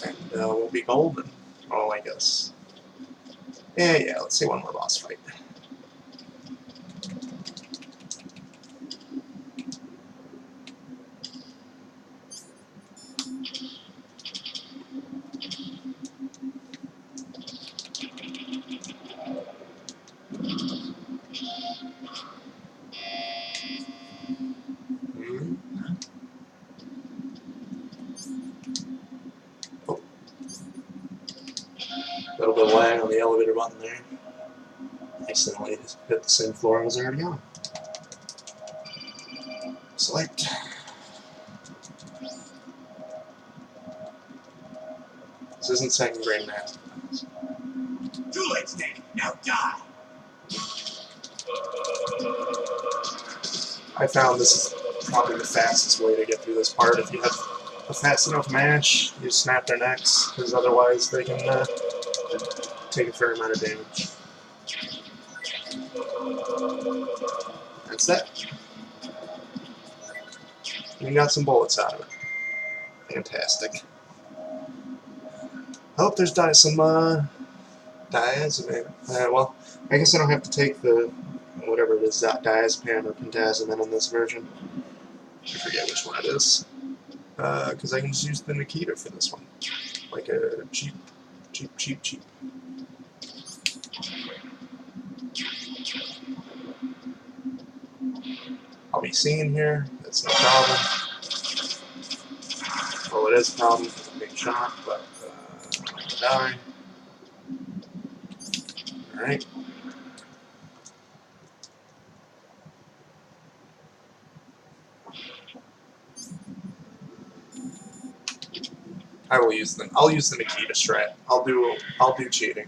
And we'll be golden. Oh, I guess. Yeah, let's see one more boss fight. Oh. A little bit of lag on the elevator button there. Accidentally hit the same floor I was already on. Select. This isn't second grade math. Too late, Snake. Now die. I found this is probably the fastest way to get through this part. If you have a fast enough mash, you snap their necks, because otherwise they can take a fair amount of damage. That's that. And you got some bullets out of it. Fantastic. I hope there's some diazepam. Well, I guess I don't have to take the whatever it is, diazepam or pentazepam in this version. I forget which one it is. Because I can just use the Nikita for this one. Like a cheap. I'll be seeing here. That's no problem. Well, it is a problem because I'm being shot, but I'm gonna die. Alright. I'll use the Nikita strat. I'll do cheating.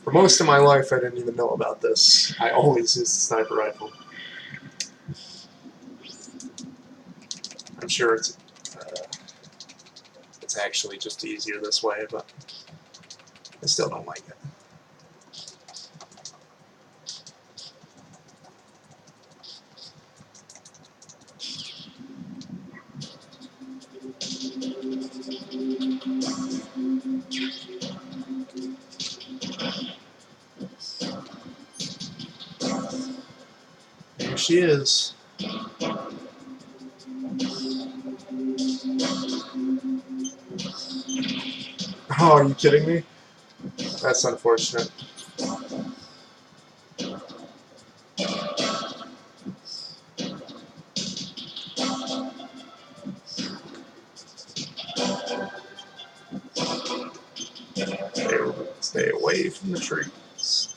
For most of my life I didn't even know about this. I always used the sniper rifle. I'm sure it's actually just easier this way, but I still don't like it. There she is. Oh, are you kidding me? That's unfortunate. Stay away from the trees.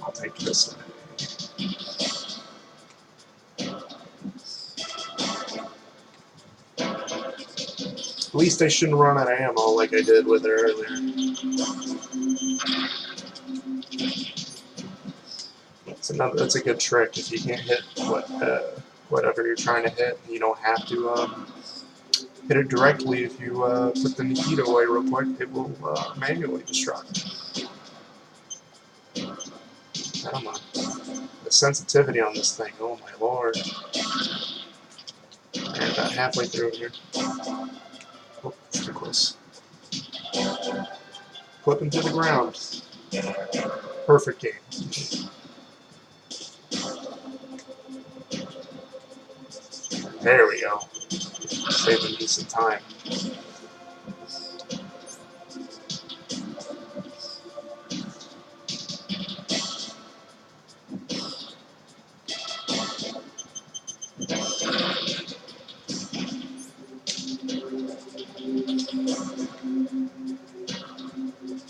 I'll take this one. At least I shouldn't run out of ammo like I did with her earlier. That's a good trick. If you can't hit whatever you're trying to hit, you don't have to hit it directly. If you put the Nikita away real quick, it will manually destruct. Come on. The sensitivity on this thing, oh my lord. Alright, about halfway through here. Oh, that's too close. Flip him to the ground. Perfect game. There we go. Saving me some time.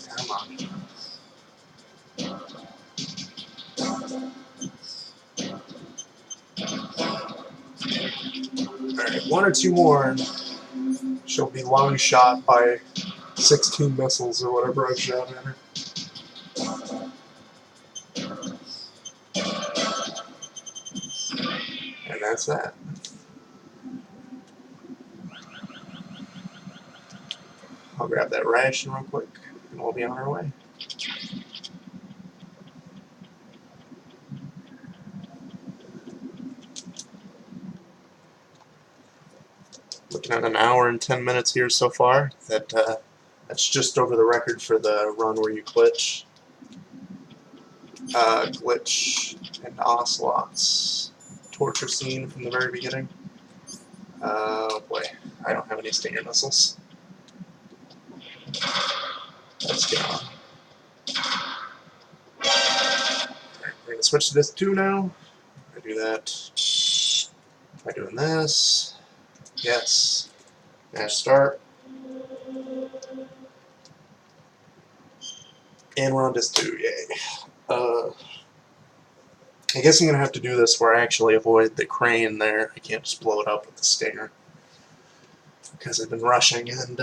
Come on. Alright, one or two more and she'll be lung shot by 16 missiles or whatever I've shot at her. And that's that. I'll grab that ration real quick and we'll be on our way. Looking at an hour and 10 minutes here so far. That's just over the record for the run where you glitch. Glitch and ocelots. Torture scene from the very beginning. Oh boy, I don't have any stinger missiles. Let's get on. Alright, we're gonna switch to this 2 now. I do that by doing this. Yes. Mash start. And we're on disc 2, yay. I guess I'm going to have to do this where I actually avoid the crane there. I can't just blow it up with the stinger. Because I've been rushing and,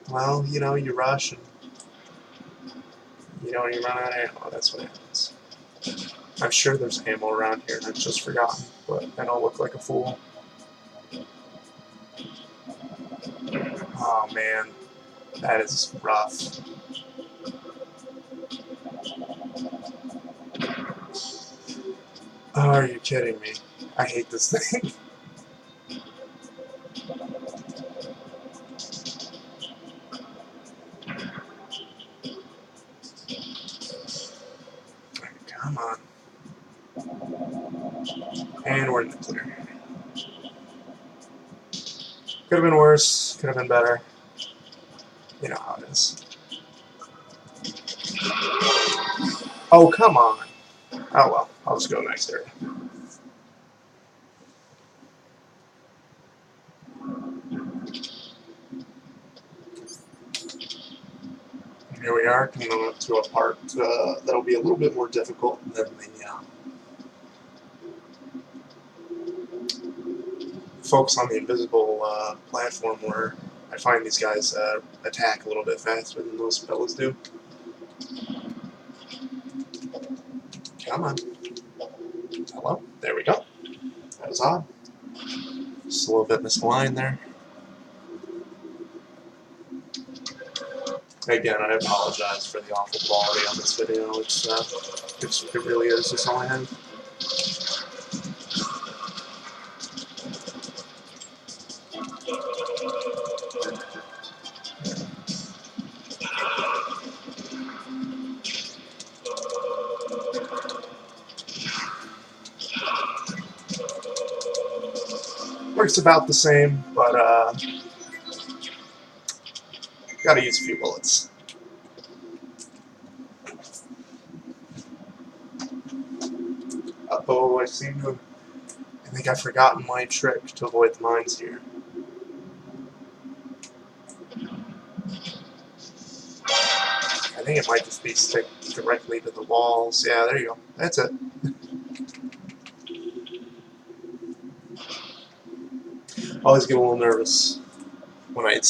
well, you know, you rush and, you know, you run out of ammo. That's what happens. I'm sure there's ammo around here and I've just forgotten, but I don't look like a fool. Oh, man. That is rough. Oh, are you kidding me? I hate this thing. Come on. And we're in the clear. Could have been worse. Could have been better. You know how it is. Oh, come on. Oh well, I'll just go next area. Here we are, coming up to a part that'll be a little bit more difficult than the folks on the invisible platform where I find these guys attack a little bit faster than most fellas do. Come on. Hello? There we go. That was odd. Just a little bit misaligned there. Again, I apologize for the awful quality on this video. It really is just all I have. Works about the same, but gotta use a few bullets. Uh-oh, I think I've forgotten my trick to avoid the mines here. I think it might just be stick directly to the walls. Yeah, there you go. That's it. I always get a little nervous when it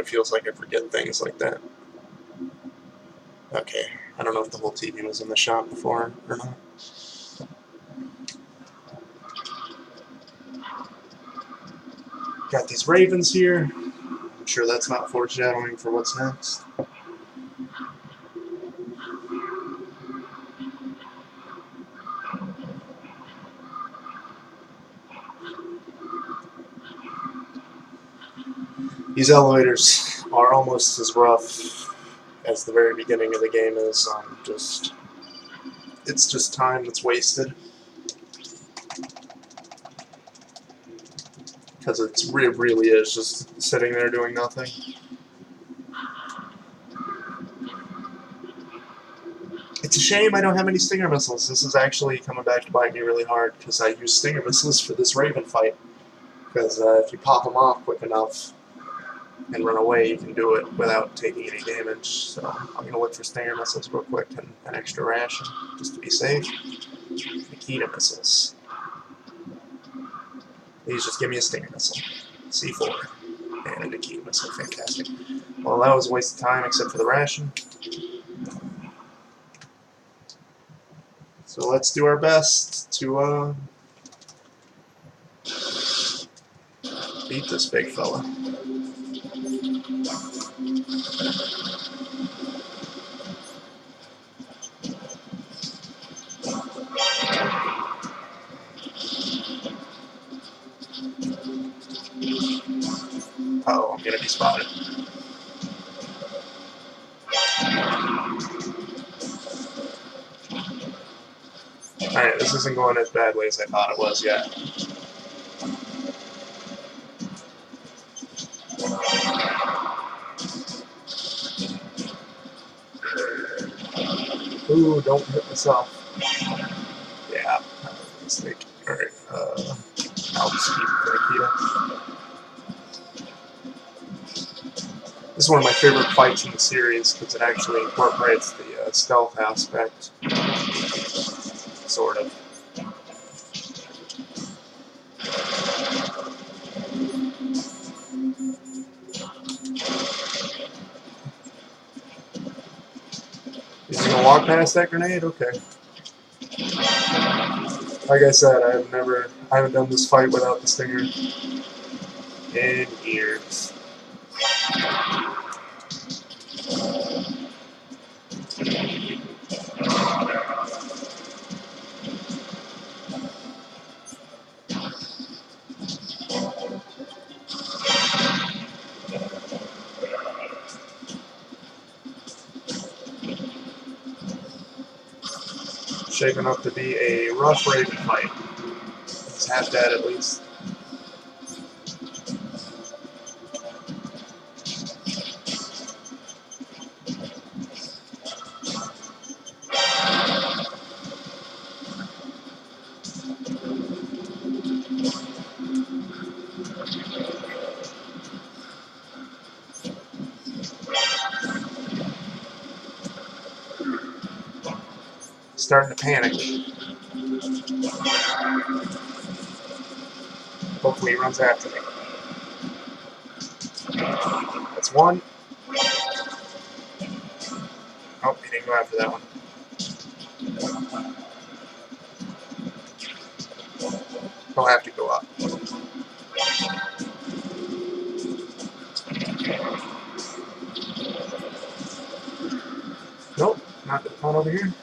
feels like I forget things like that. Okay, I don't know if the whole TV was in the shop before or not. Got these ravens here. I'm sure that's not foreshadowing for what's next. These elevators are almost as rough as the very beginning of the game is. It's just time that's wasted. Because it really is just sitting there doing nothing. It's a shame I don't have any stinger missiles. This is actually coming back to bite me really hard because I use stinger missiles for this Raven fight. Because if you pop them off quick enough and run away, you can do it without taking any damage. So I'm going to look for stinger missiles real quick and an extra ration just to be safe. Nikita missiles. These just give me a stinger missile. C4. And a Nikita missile. Fantastic. Well, that was a waste of time except for the ration. So let's do our best to beat this big fella. Oh, I'm gonna be spotted. Alright, this isn't going as badly as I thought it was yet. Ooh, don't hit myself. Yeah, that was a mistake. Alright, I'll just keep Nikita. This is one of my favorite fights in the series because it actually incorporates the stealth aspect. Sort of. Is he gonna walk past that grenade? Okay. Like I said, I haven't done this fight without the stinger in years. Shaping up to be a rough Raven fight. He's half dead at least. Starting to panic. Hopefully he runs after me. That's one. Oh, he didn't go after that one. He'll have to go up. Nope, not over here.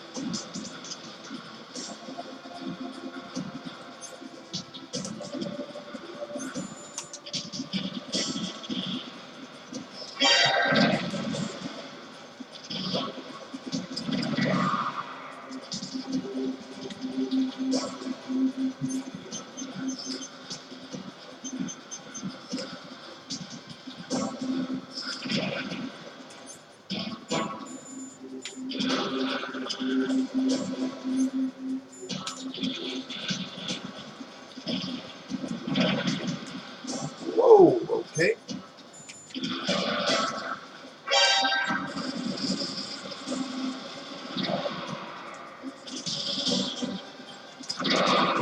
Whoa, okay.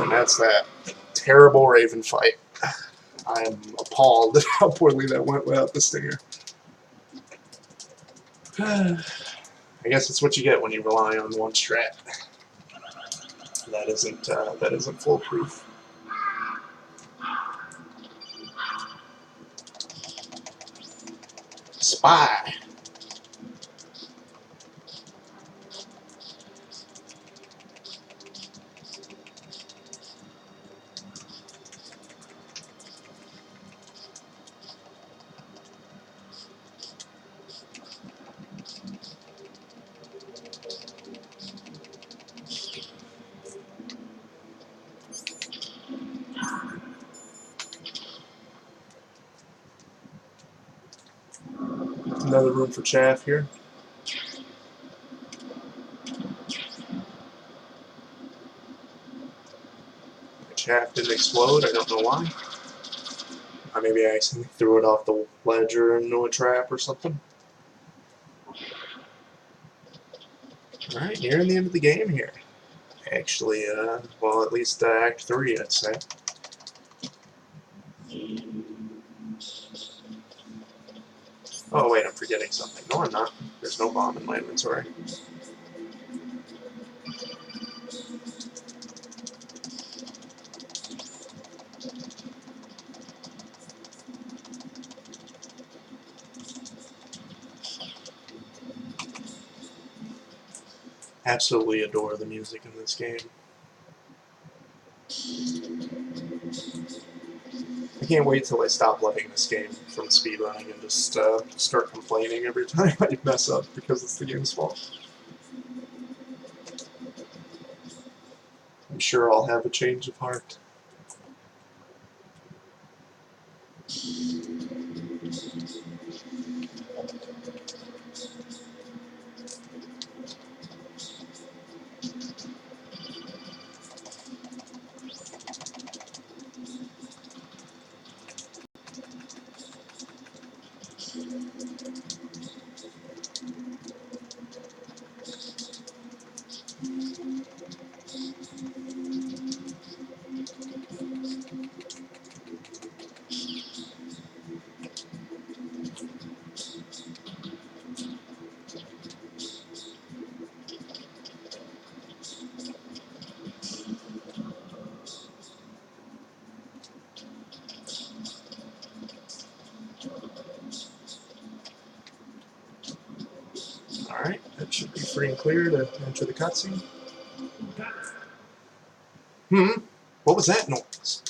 And that's that terrible Raven fight. I am appalled at how poorly that went without the stinger. I guess it's what you get when you rely on one strat. That isn't foolproof. Spy. Another room for chaff here. The chaff didn't explode, I don't know why. Or maybe I accidentally threw it off the ledge or into a trap or something. Alright, nearing the end of the game here. Actually, well, at least Act 3, I'd say. Oh, wait, I'm forgetting something. No, I'm not. There's no bomb in my inventory. Absolutely adore the music in this game. I can't wait till I stop loving this game from speedrunning and just start complaining every time I mess up because it's the game's fault. I'm sure I'll have a change of heart. Alright, that should be free and clear to enter the cutscene. What was that noise?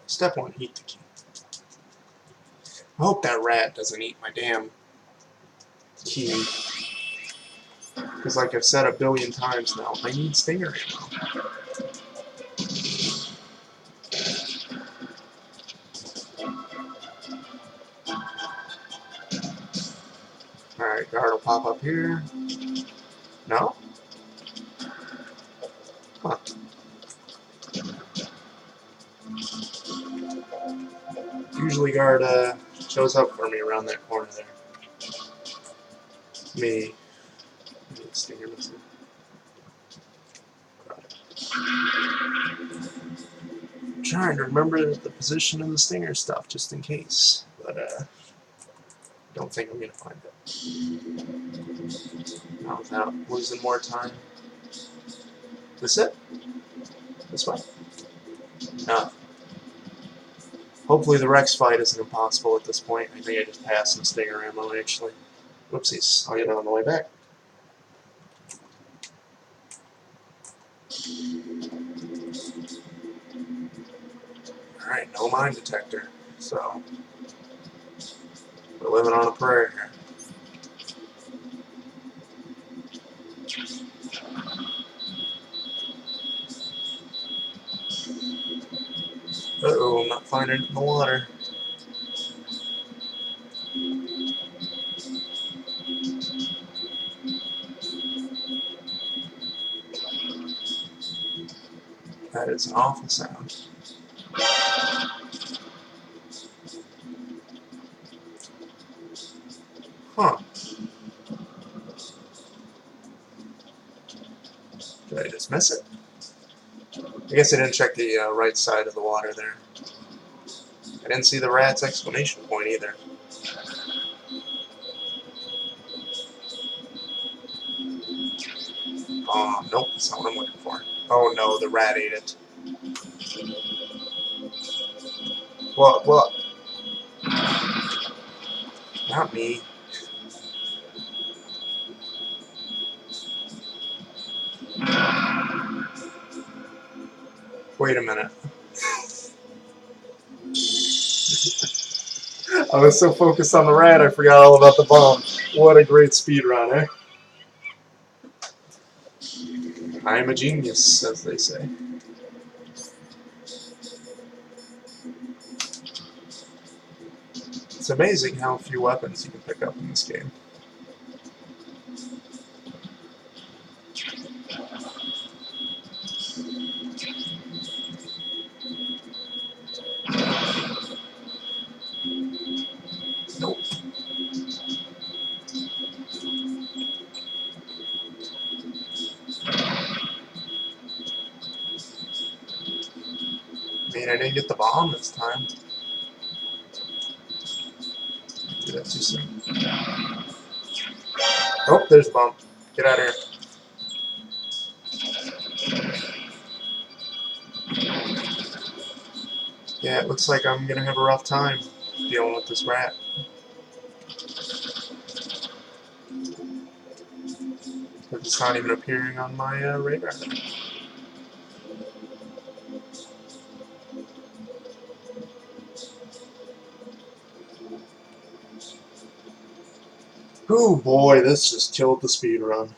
Step 1, heat the key. I hope that rat doesn't eat my damn key. Because like I've said a billion times now, I need stinger ammo. Alright, guard will pop up here. No? Huh. Usually guard shows up for me around that corner there. Me. I need stinger missile. I'm trying to remember the position of the stinger stuff just in case. But don't think I'm gonna find it. Not without losing more time. This it? This way? No. Hopefully the Rex fight isn't impossible at this point. I think I just passed some stinger ammo actually. Whoopsies. I'll get it on the way back. Alright, no mine detector. So we're living on a prayer here. Uh-oh, I'm not finding it in the water. That is an awful sound. Huh. Did I just miss it? I guess I didn't check the right side of the water there. I didn't see the rat's exclamation point either. Oh, nope, that's not what I'm looking for. Oh no, the rat ate it. What? Not me. Wait a minute. I was so focused on the rat, I forgot all about the bomb. What a great speedrun, eh? I am a genius, as they say. It's amazing how few weapons you can pick up in this game. Nope. I mean, I didn't get the bomb this time. Do that too soon. Oh, there's the bomb. Get out of here. Yeah, it looks like I'm gonna have a rough time dealing with this rat. But it's not even appearing on my radar. Oh boy, this just killed the speed run.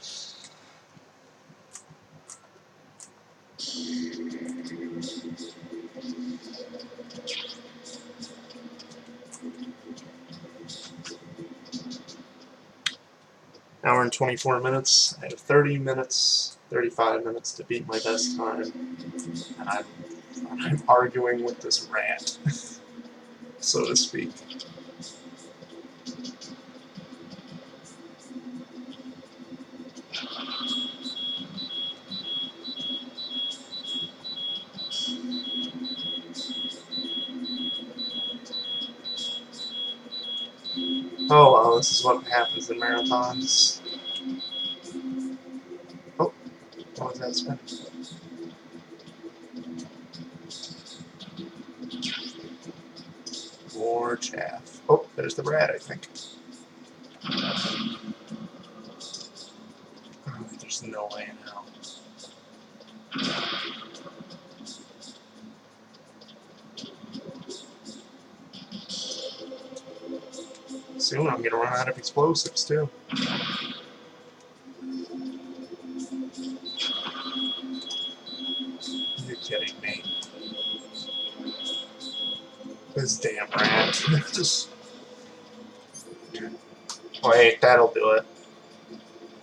Hour and 24 minutes. I have 30 minutes, 35 minutes to beat my best time, and I'm arguing with this rat, so to speak. Oh well, this is what happens in marathons. Oh, what was that spin? More chaff. Oh, there's the rat, I think. Oh, there's no way in hell. Soon I'm gonna run out of explosives too. You're kidding me. This damn rat. Just wait, that'll do it.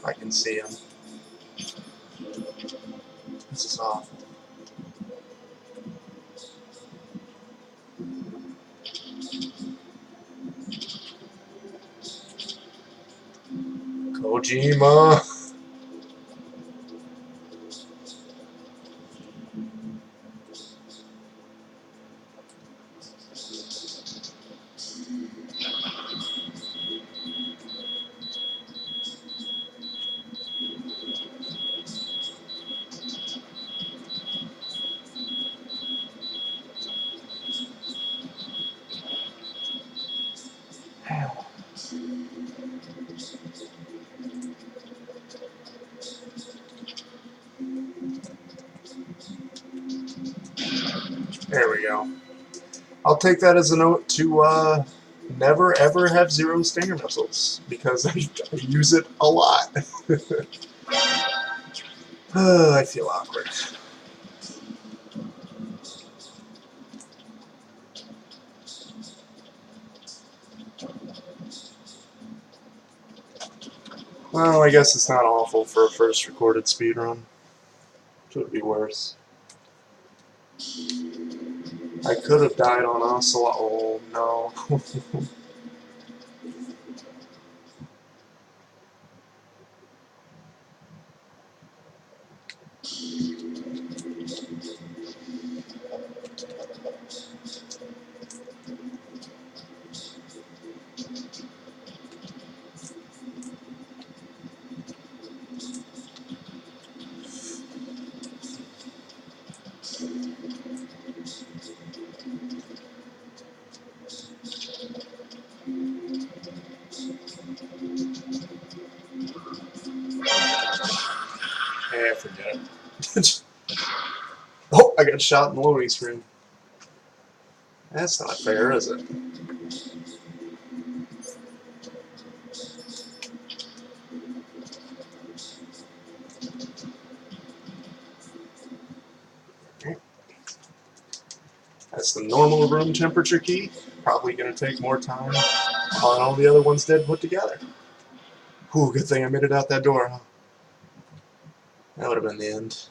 I can see him. This is awful. Kojima! There we go. I'll take that as a note to never ever have zero stinger missiles, because I use it a lot. I feel awkward. Well, I guess it's not awful for a first recorded speedrun. Could be worse. I could have died on Ocelot. Oh no. Eh, forget it. Oh, I got shot in the loading screen. That's not fair, is it? That's the normal room temperature key. Probably going to take more time than all the other ones did put together. Whew, good thing I made it out that door, huh? That would have been the end.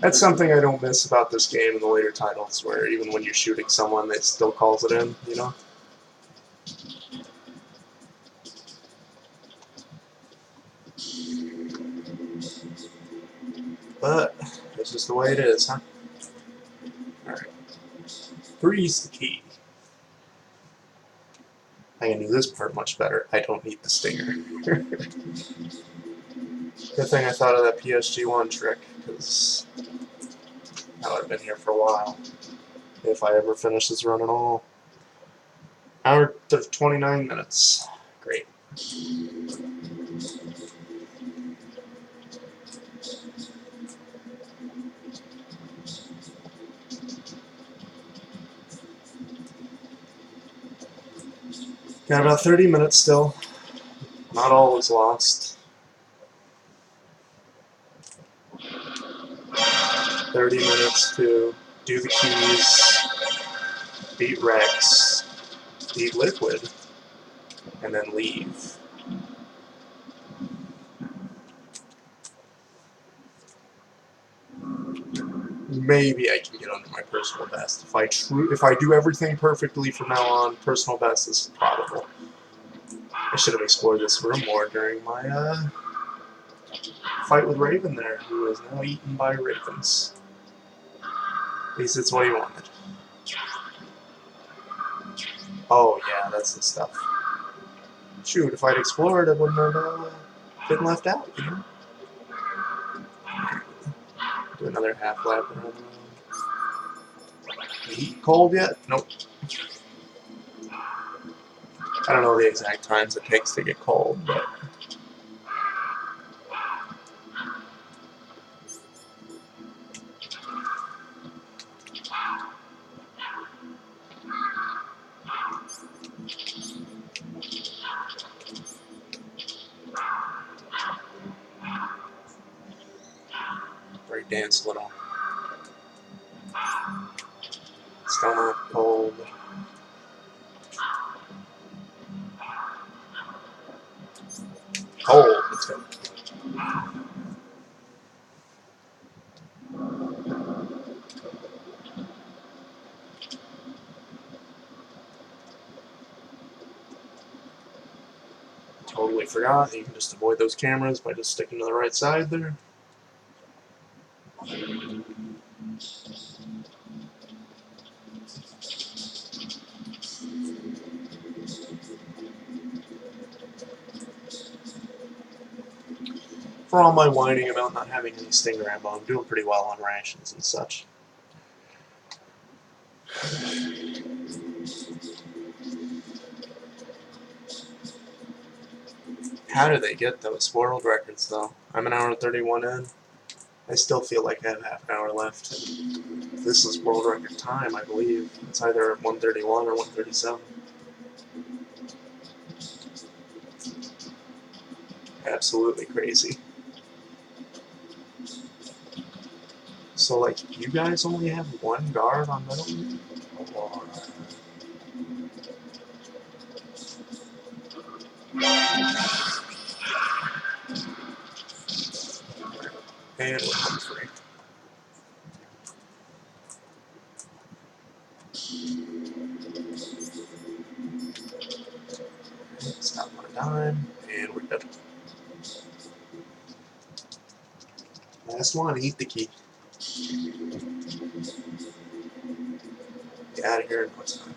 That's something I don't miss about this game in the later titles, where even when you're shooting someone, it still calls it in, you know? But, that's just the way it is, huh? Alright. 3's the key. I I can do this part much better. I don't need the stinger. Good thing I thought of that PSG1 trick, because I would have been here for a while if I ever finish this run at all. Hour 29 minutes. Great. Got about 30 minutes still. Not all is lost. 30 minutes to do the keys, beat Rex, beat Liquid, and then leave. Maybe I can get under my personal best. If I do everything perfectly from now on, personal best is probable. I should have explored this room more during my fight with Raven there, who is now eaten by ravens. At least it's what he wanted. Oh yeah, that's the stuff. Shoot, if I'd explored, I wouldn't have been left out, you know? Do another half lap around. Heat cold yet? Nope. I don't know the exact times it takes to get cold, but break dance a little. Still not cold. Cold, let's go. Totally forgot. You can just avoid those cameras by just sticking to the right side there. For all my whining about not having any stinger ammo, I'm doing pretty well on rations and such. How do they get those world records, though? I'm an hour and 31 in. I still feel like I have half an hour left. This is world record time, I believe. It's either 131 or 137. Absolutely crazy. So, like, you guys only have one guard on Metal Gear? Or... And we're home free. Stop on a dime, and we're good. Last one, eat the key. Get out of here in no time.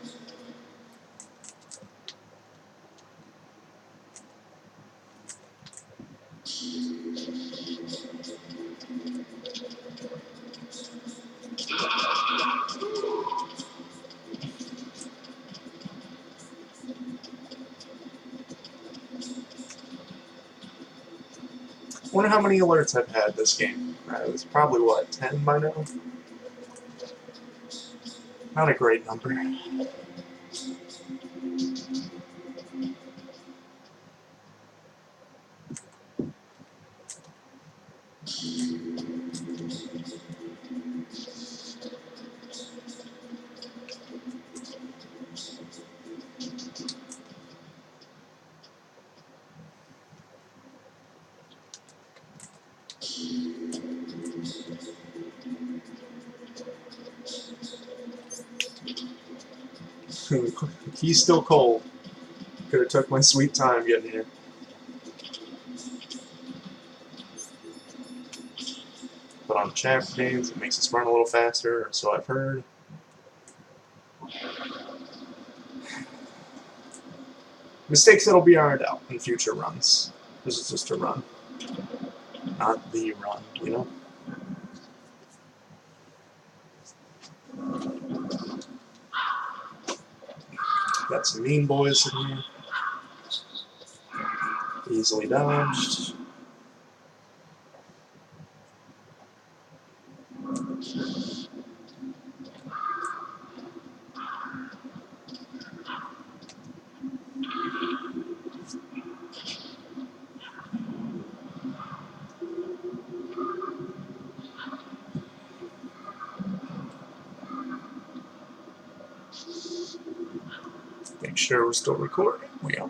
I wonder how many alerts I've had this game. It's probably, what, 10 by now? Not a great number. He's still cold. Could have took my sweet time getting here. Put on the chaff pains, it makes us run a little faster, or so I've heard. Mistakes that'll be ironed out in future runs. This is just a run, not the run, you know? Got some mean boys in here. Easily dodged. Make sure we're still recording. We are.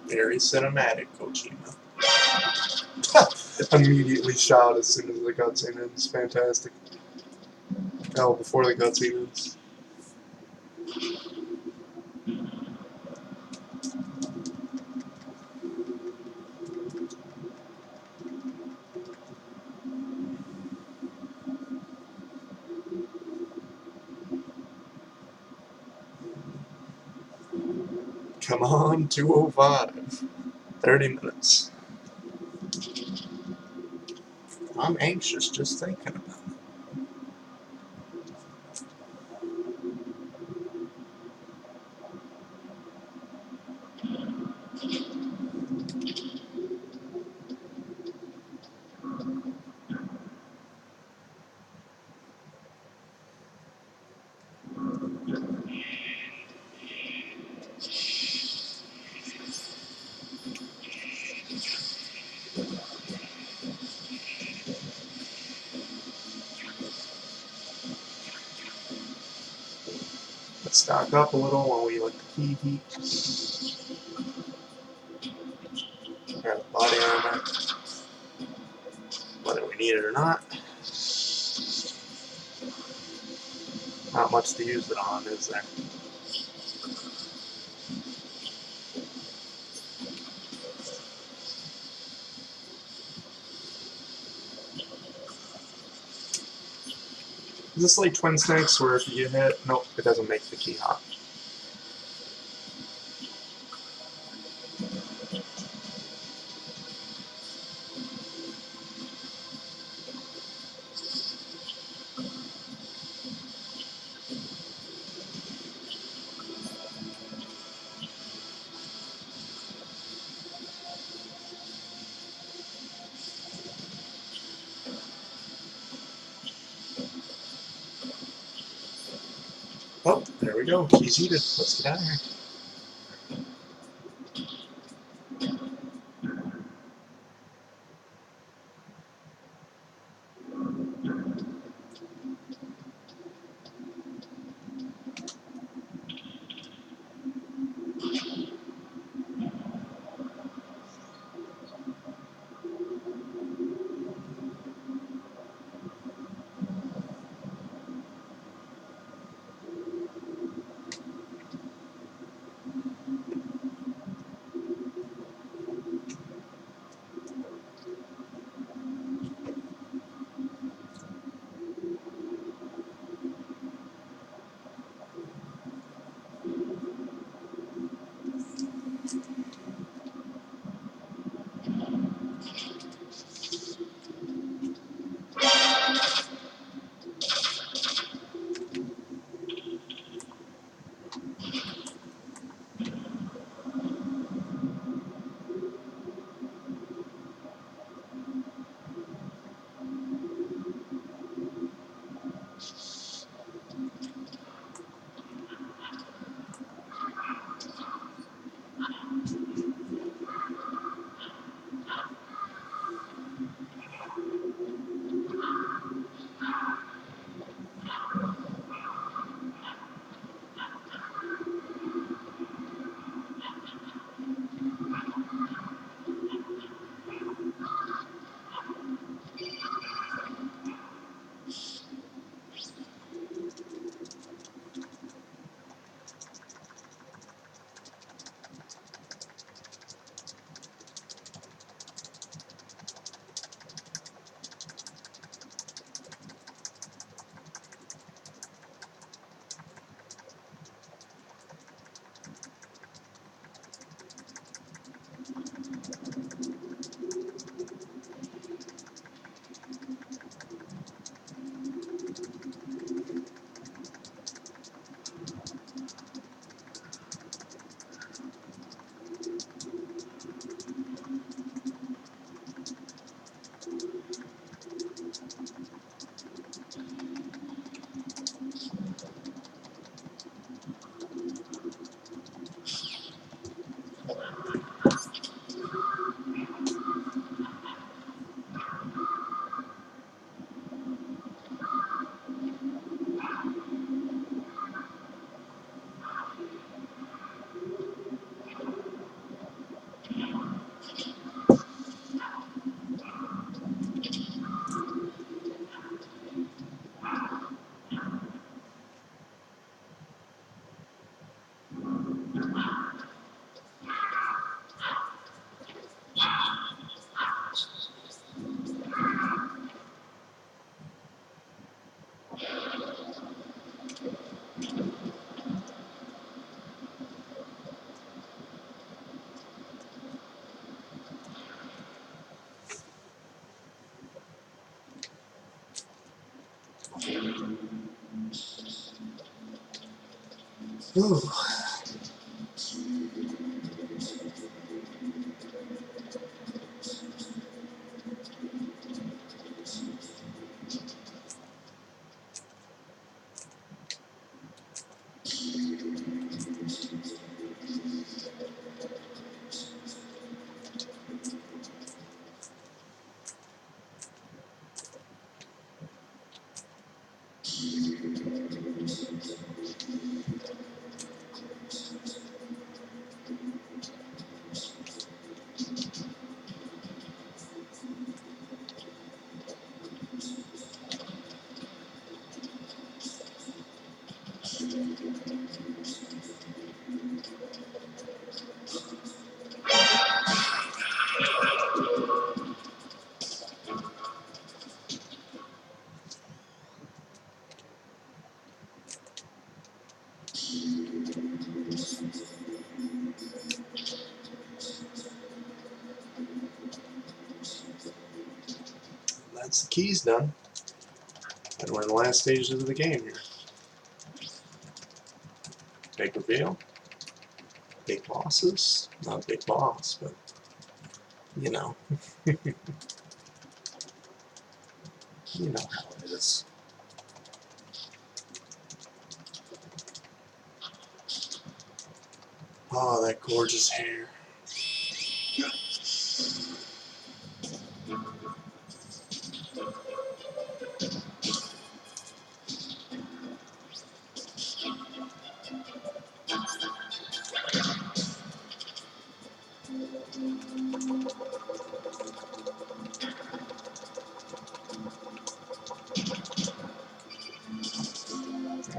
Very cinematic, Kojima. Immediately shot as soon as the cutscene ends. Fantastic. Oh, before the cutscene ends. Come on, 2:05. 30 minutes. I'm anxious just thinking about it. Let's stock up a little while we let the key heat. Got body armor. Whether we need it or not. Not much to use it on, is there? Is this like Twin Snakes where if you get hit, nope, it doesn't make the key hot. Oh, there we go. Key's heated. Let's get out of here. Ooh. That's the keys done. And we're in the last stages of the game here. Big reveal. Big bosses. Not a big boss, but you know. You know how it is. Oh, that gorgeous hair.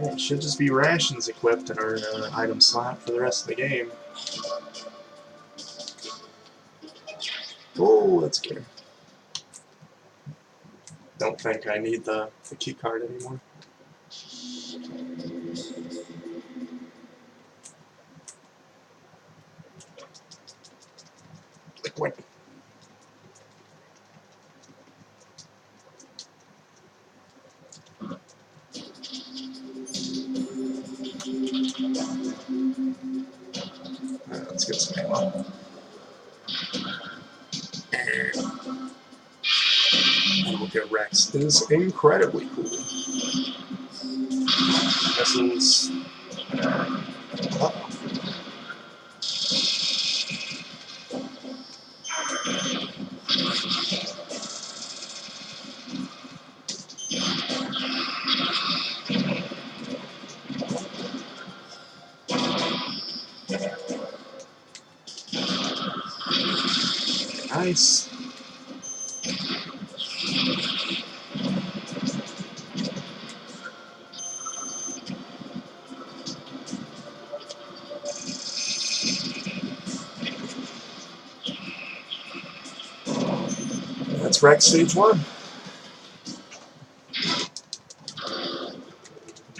It should just be rations equipped in our item slot for the rest of the game. Oh, that's scary. Don't think I need the key card anymore. Liquid. Let's get some ammo. And we'll get Rex. It is incredibly cool. Missiles. Uh-oh. Nice. That's wreck stage 1.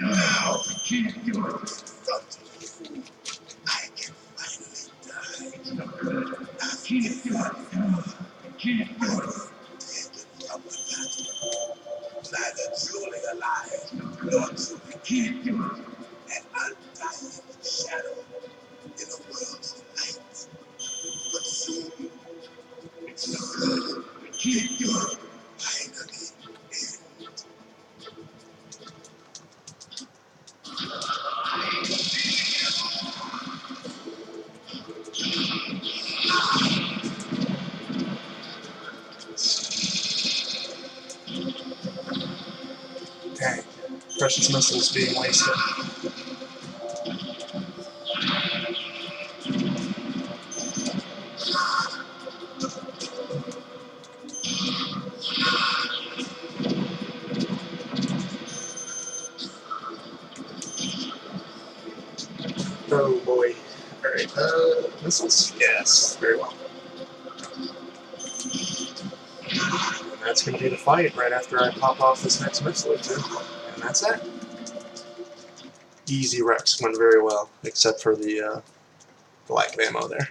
Now, keep doing it. I can finally die. It's not good. Keep doing it. Keep doing it. Taken from the battle. Neither truly alive It's not nor good. truly Keep doing it. an undying shadow in a world of light. But soon, It's not good. Keep doing it. finally, end. Dang. Precious missiles being wasted. Oh boy. Alright, missiles? Yes, very well. And that's going to be the fight right after I pop off this next missile or two. And that's it. Easy wrecks went very well, except for the lack of ammo there.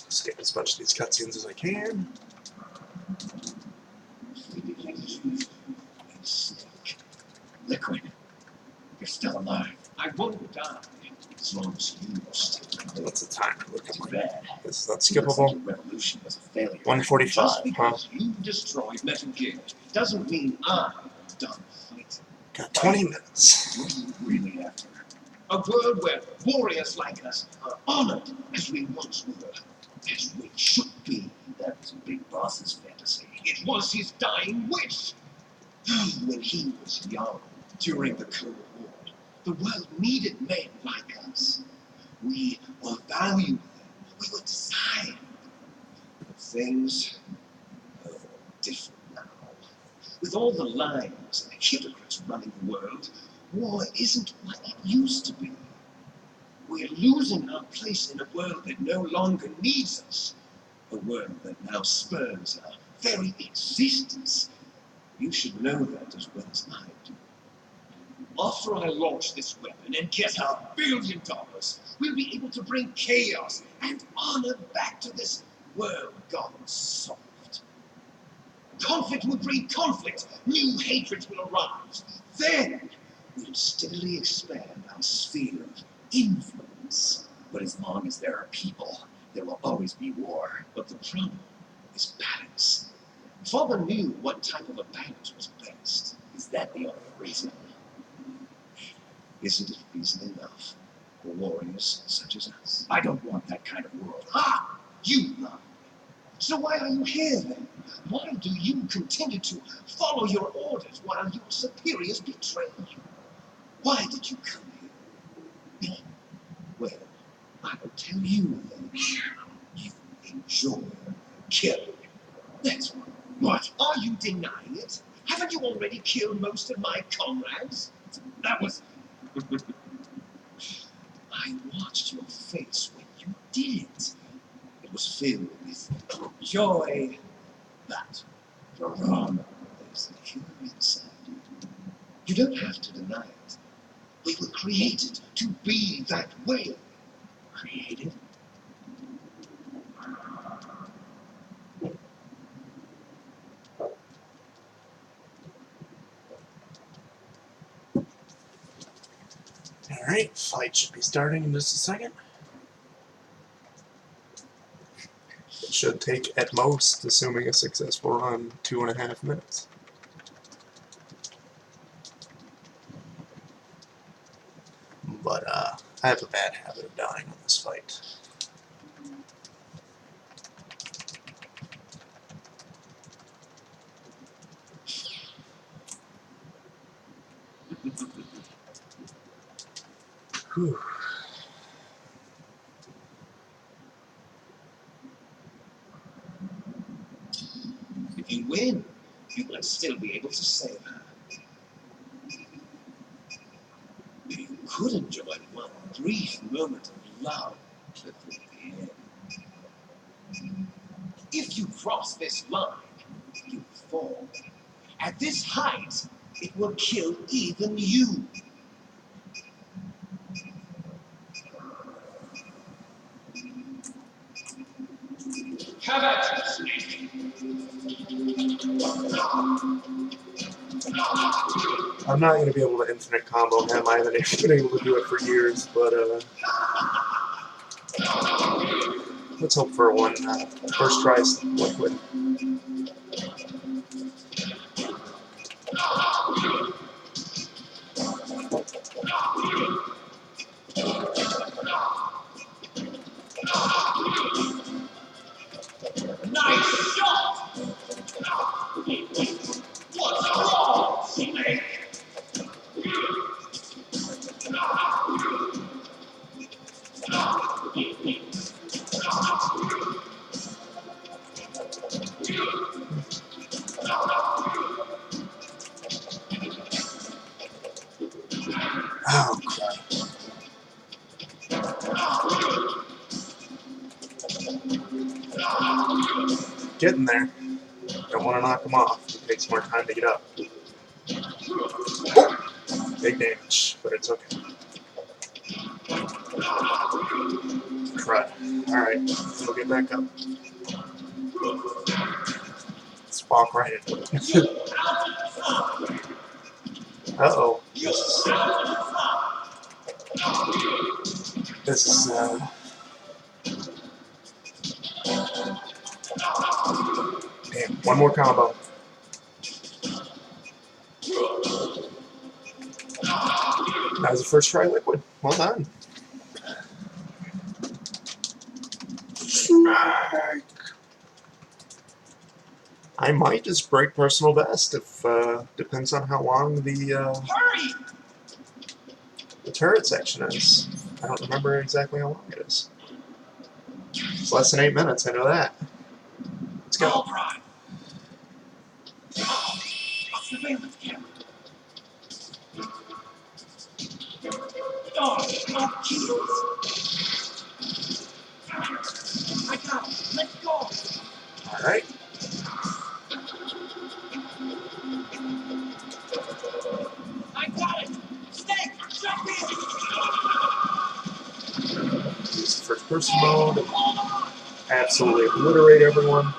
Skip as much of these cutscenes as I can. Liquid, you're still alive. I won't die as long as you are still. What's the time? Look at Too my. bad. This is not Looks like skippable. your revolution was a failure. 145, Just huh? because you destroyed Metal Gear doesn't mean I'm done fighting. Got 20 minutes. What are you really after? A world where warriors like us are honored as we once were, as we should be. That was a big boss's fantasy. It was his dying wish. When he was young, during the Cold War, the world needed men like us. We were valued. We were desired. But things are different now. With all the lies and the hypocrites running the world, war isn't what it used to be. We're losing our place in a world that no longer needs us. A world that now spurns our very existence. You should know that as well as I do. After I launch this weapon and get our $1 billion, we'll be able to bring chaos and honor back to this world gone soft. Conflict will breed conflict. New hatreds will arise. Then we'll steadily expand our sphere of influence. But as long as there are people, there will always be war. But the problem is balance. Father knew what type of a balance was best. Is that the only reason? Isn't it reason enough for warriors such as us? I don't want that kind of world. Ah! You lie. So why are you here then? Why do you continue to follow your orders while your superiors betray you? Why did you come here? Well, I will tell you then. You enjoy killing. That's what. What? Are you denying it? Haven't you already killed most of my comrades? That was. I watched your face when you did it. It was filled with joy. But you're wrong. There's a killer inside you. You don't have to deny it. We were created to be that way. Created? Alright, fight should be starting in just a second. It should take, at most, assuming a successful run, 2.5 minutes. But, I have a bad habit of dying on this fight. Whew. If you win, you might still be able to save her. You could enjoy one brief moment of love before the end. If you cross this line, you fall. At this height, it will kill even you. Have at you, Snake. I'm not going to be able to infinite combo him. I haven't been able to do it for years, but let's hope for one first try liquid. Nice shot! What's wrong, Snake? Oh, crap. Getting there. Don't want to knock him off. It takes more time to get up. Oh! Big damage, but it's okay. Crud. Alright, we'll get back up. Let's walk right into it. Uh-oh. This is, damn, one more combo. That was the first try liquid. Well done. I might just break personal best if, depends on how long the turret section is. I don't remember exactly how long it is. It's less than 8 minutes, I know that. Let's go. All right. A surveillance camera. Oh, Jesus. I got it. Let's go. Alright. I got it. Snake, jump in. Use first person mode. Absolutely obliterate everyone.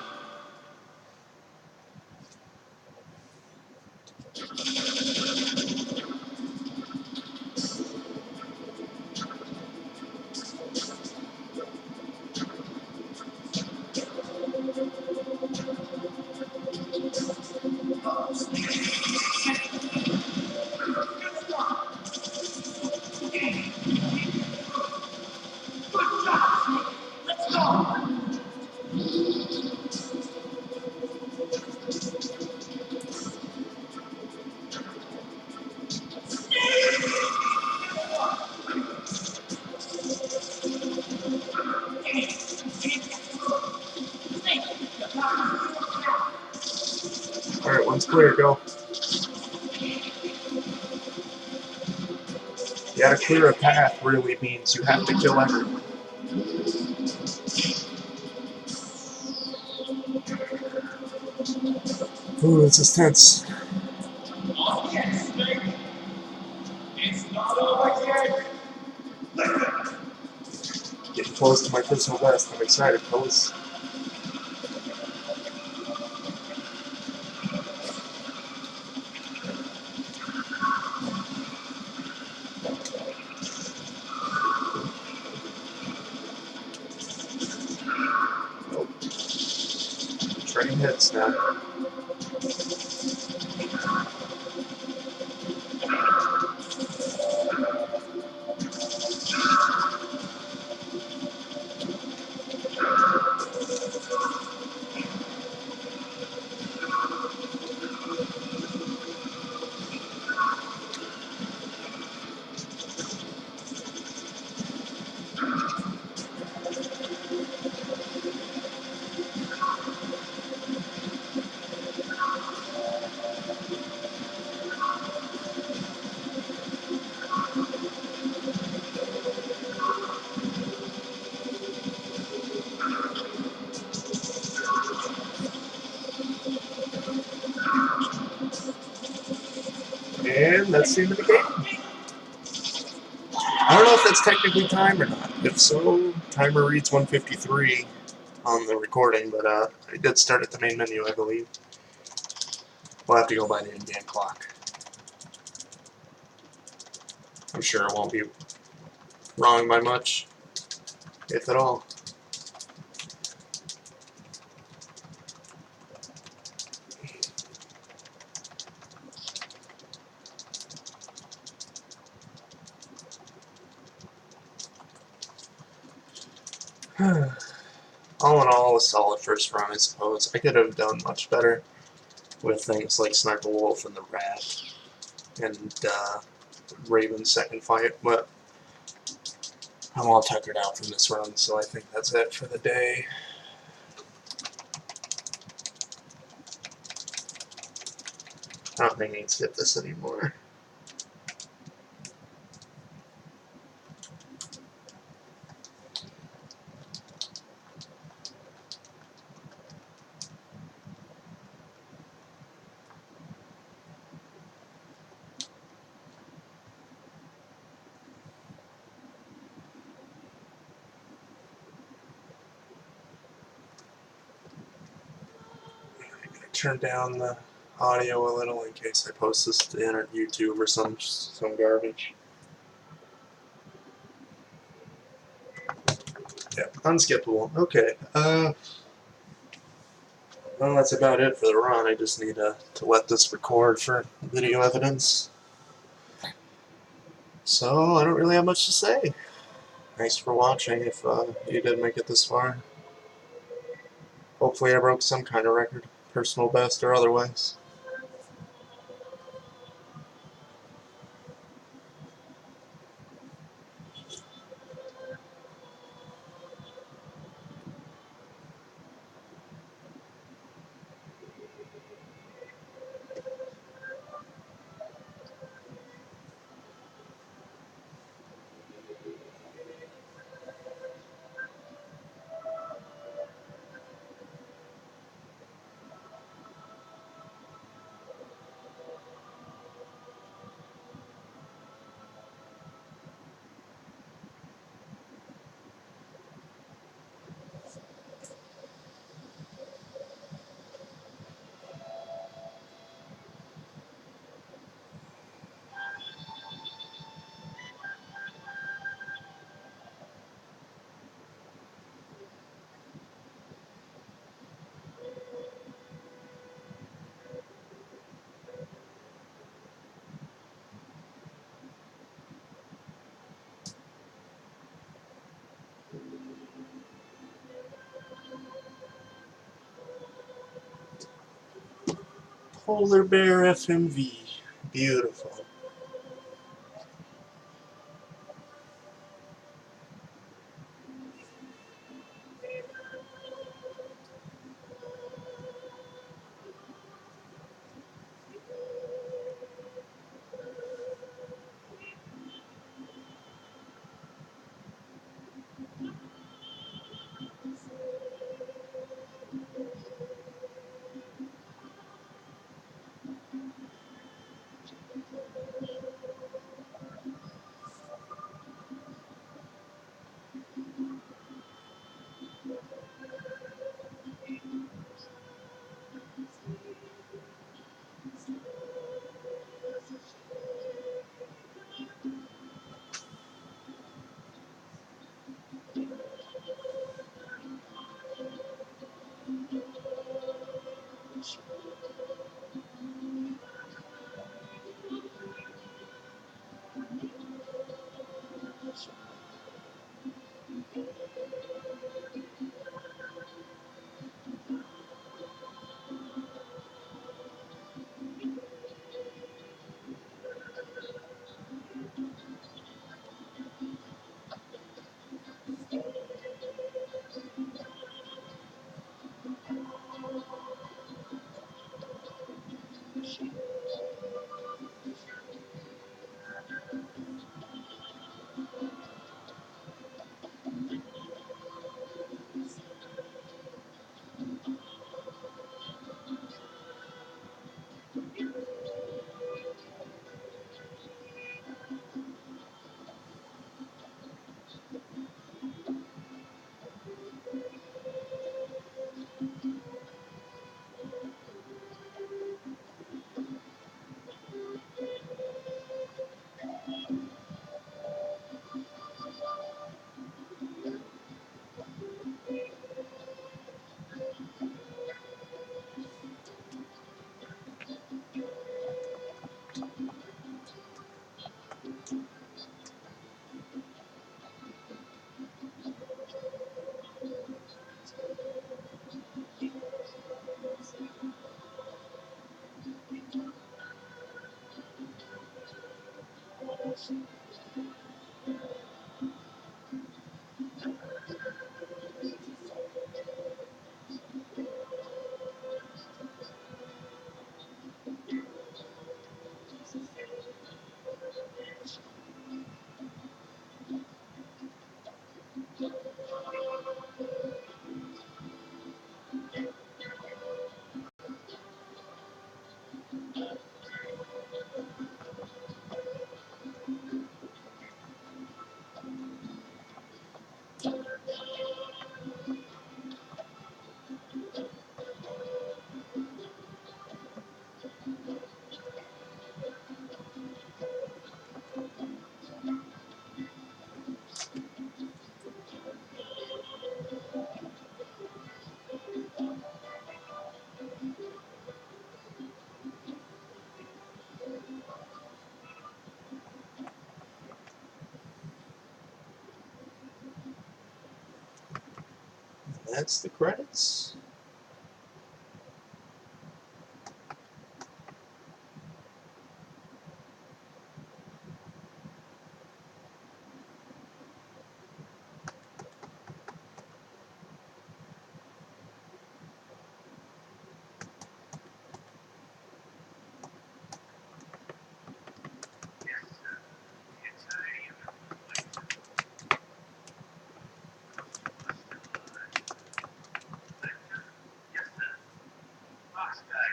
Alright, one's clear, go. You gotta clear a path really means you have to kill everyone. Ooh, this is tense. Oh, yes, Snake. It's not over yet. Getting close to my personal best. I'm excited, fellas. Nope. Train hits now. And that's the end of the game. I don't know if that's technically time or not. If so, timer reads 1:53 on the recording, but it did start at the main menu, I believe. We'll have to go by the in-game clock. I'm sure it won't be wrong by much, if at all. All in all, a solid first run, I suppose. I could have done much better with things like Sniper Wolf and the Rat and Raven's second fight, but I'm all tuckered out from this run, so I think that's it for the day. I don't think I can skip this anymore. I'm going to turn down the audio a little in case I post this to YouTube or some garbage. Yeah, unskippable. Okay. Well, that's about it for the run. I just need to let this record for video evidence. So, I don't really have much to say. Thanks for watching if you did make it this far. Hopefully I broke some kind of record, personal best or otherwise. Polar Bear FMV. Beautiful. That's the credits.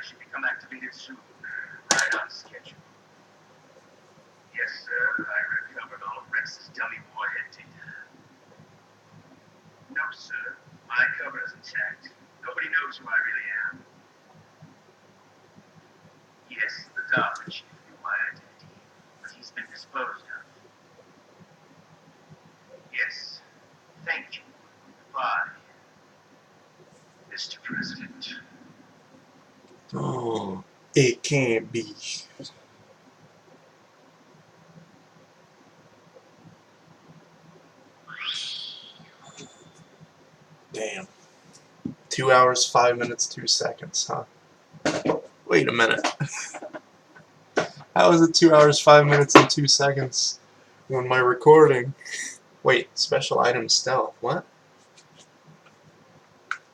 Should become activated soon. Right on schedule. Yes, sir. I recovered all of Rex's dummy warhead data. No, sir. My cover is intact. Nobody knows who I really am. Yes, the Dolphin Chief knew my identity, but he's been disposed of. Yes. Thank you. Goodbye, Mr. President. Oh, it can't be. Damn. 2 hours, 5 minutes, 2 seconds, huh? Wait a minute. How is it 2 hours, 5 minutes, and 2 seconds when my recording... Wait, special item stealth, what?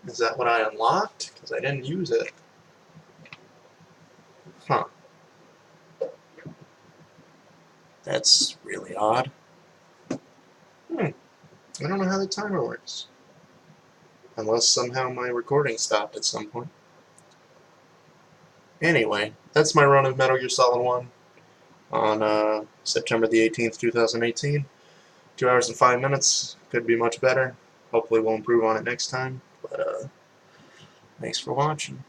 Is that what I unlocked? Because I didn't use it. Huh. That's really odd. I don't know how the timer works. Unless somehow my recording stopped at some point. Anyway, that's my run of Metal Gear Solid 1 on September the 18th, 2018. 2 hours and 5 minutes. Could be much better. Hopefully we'll improve on it next time. But, thanks for watching.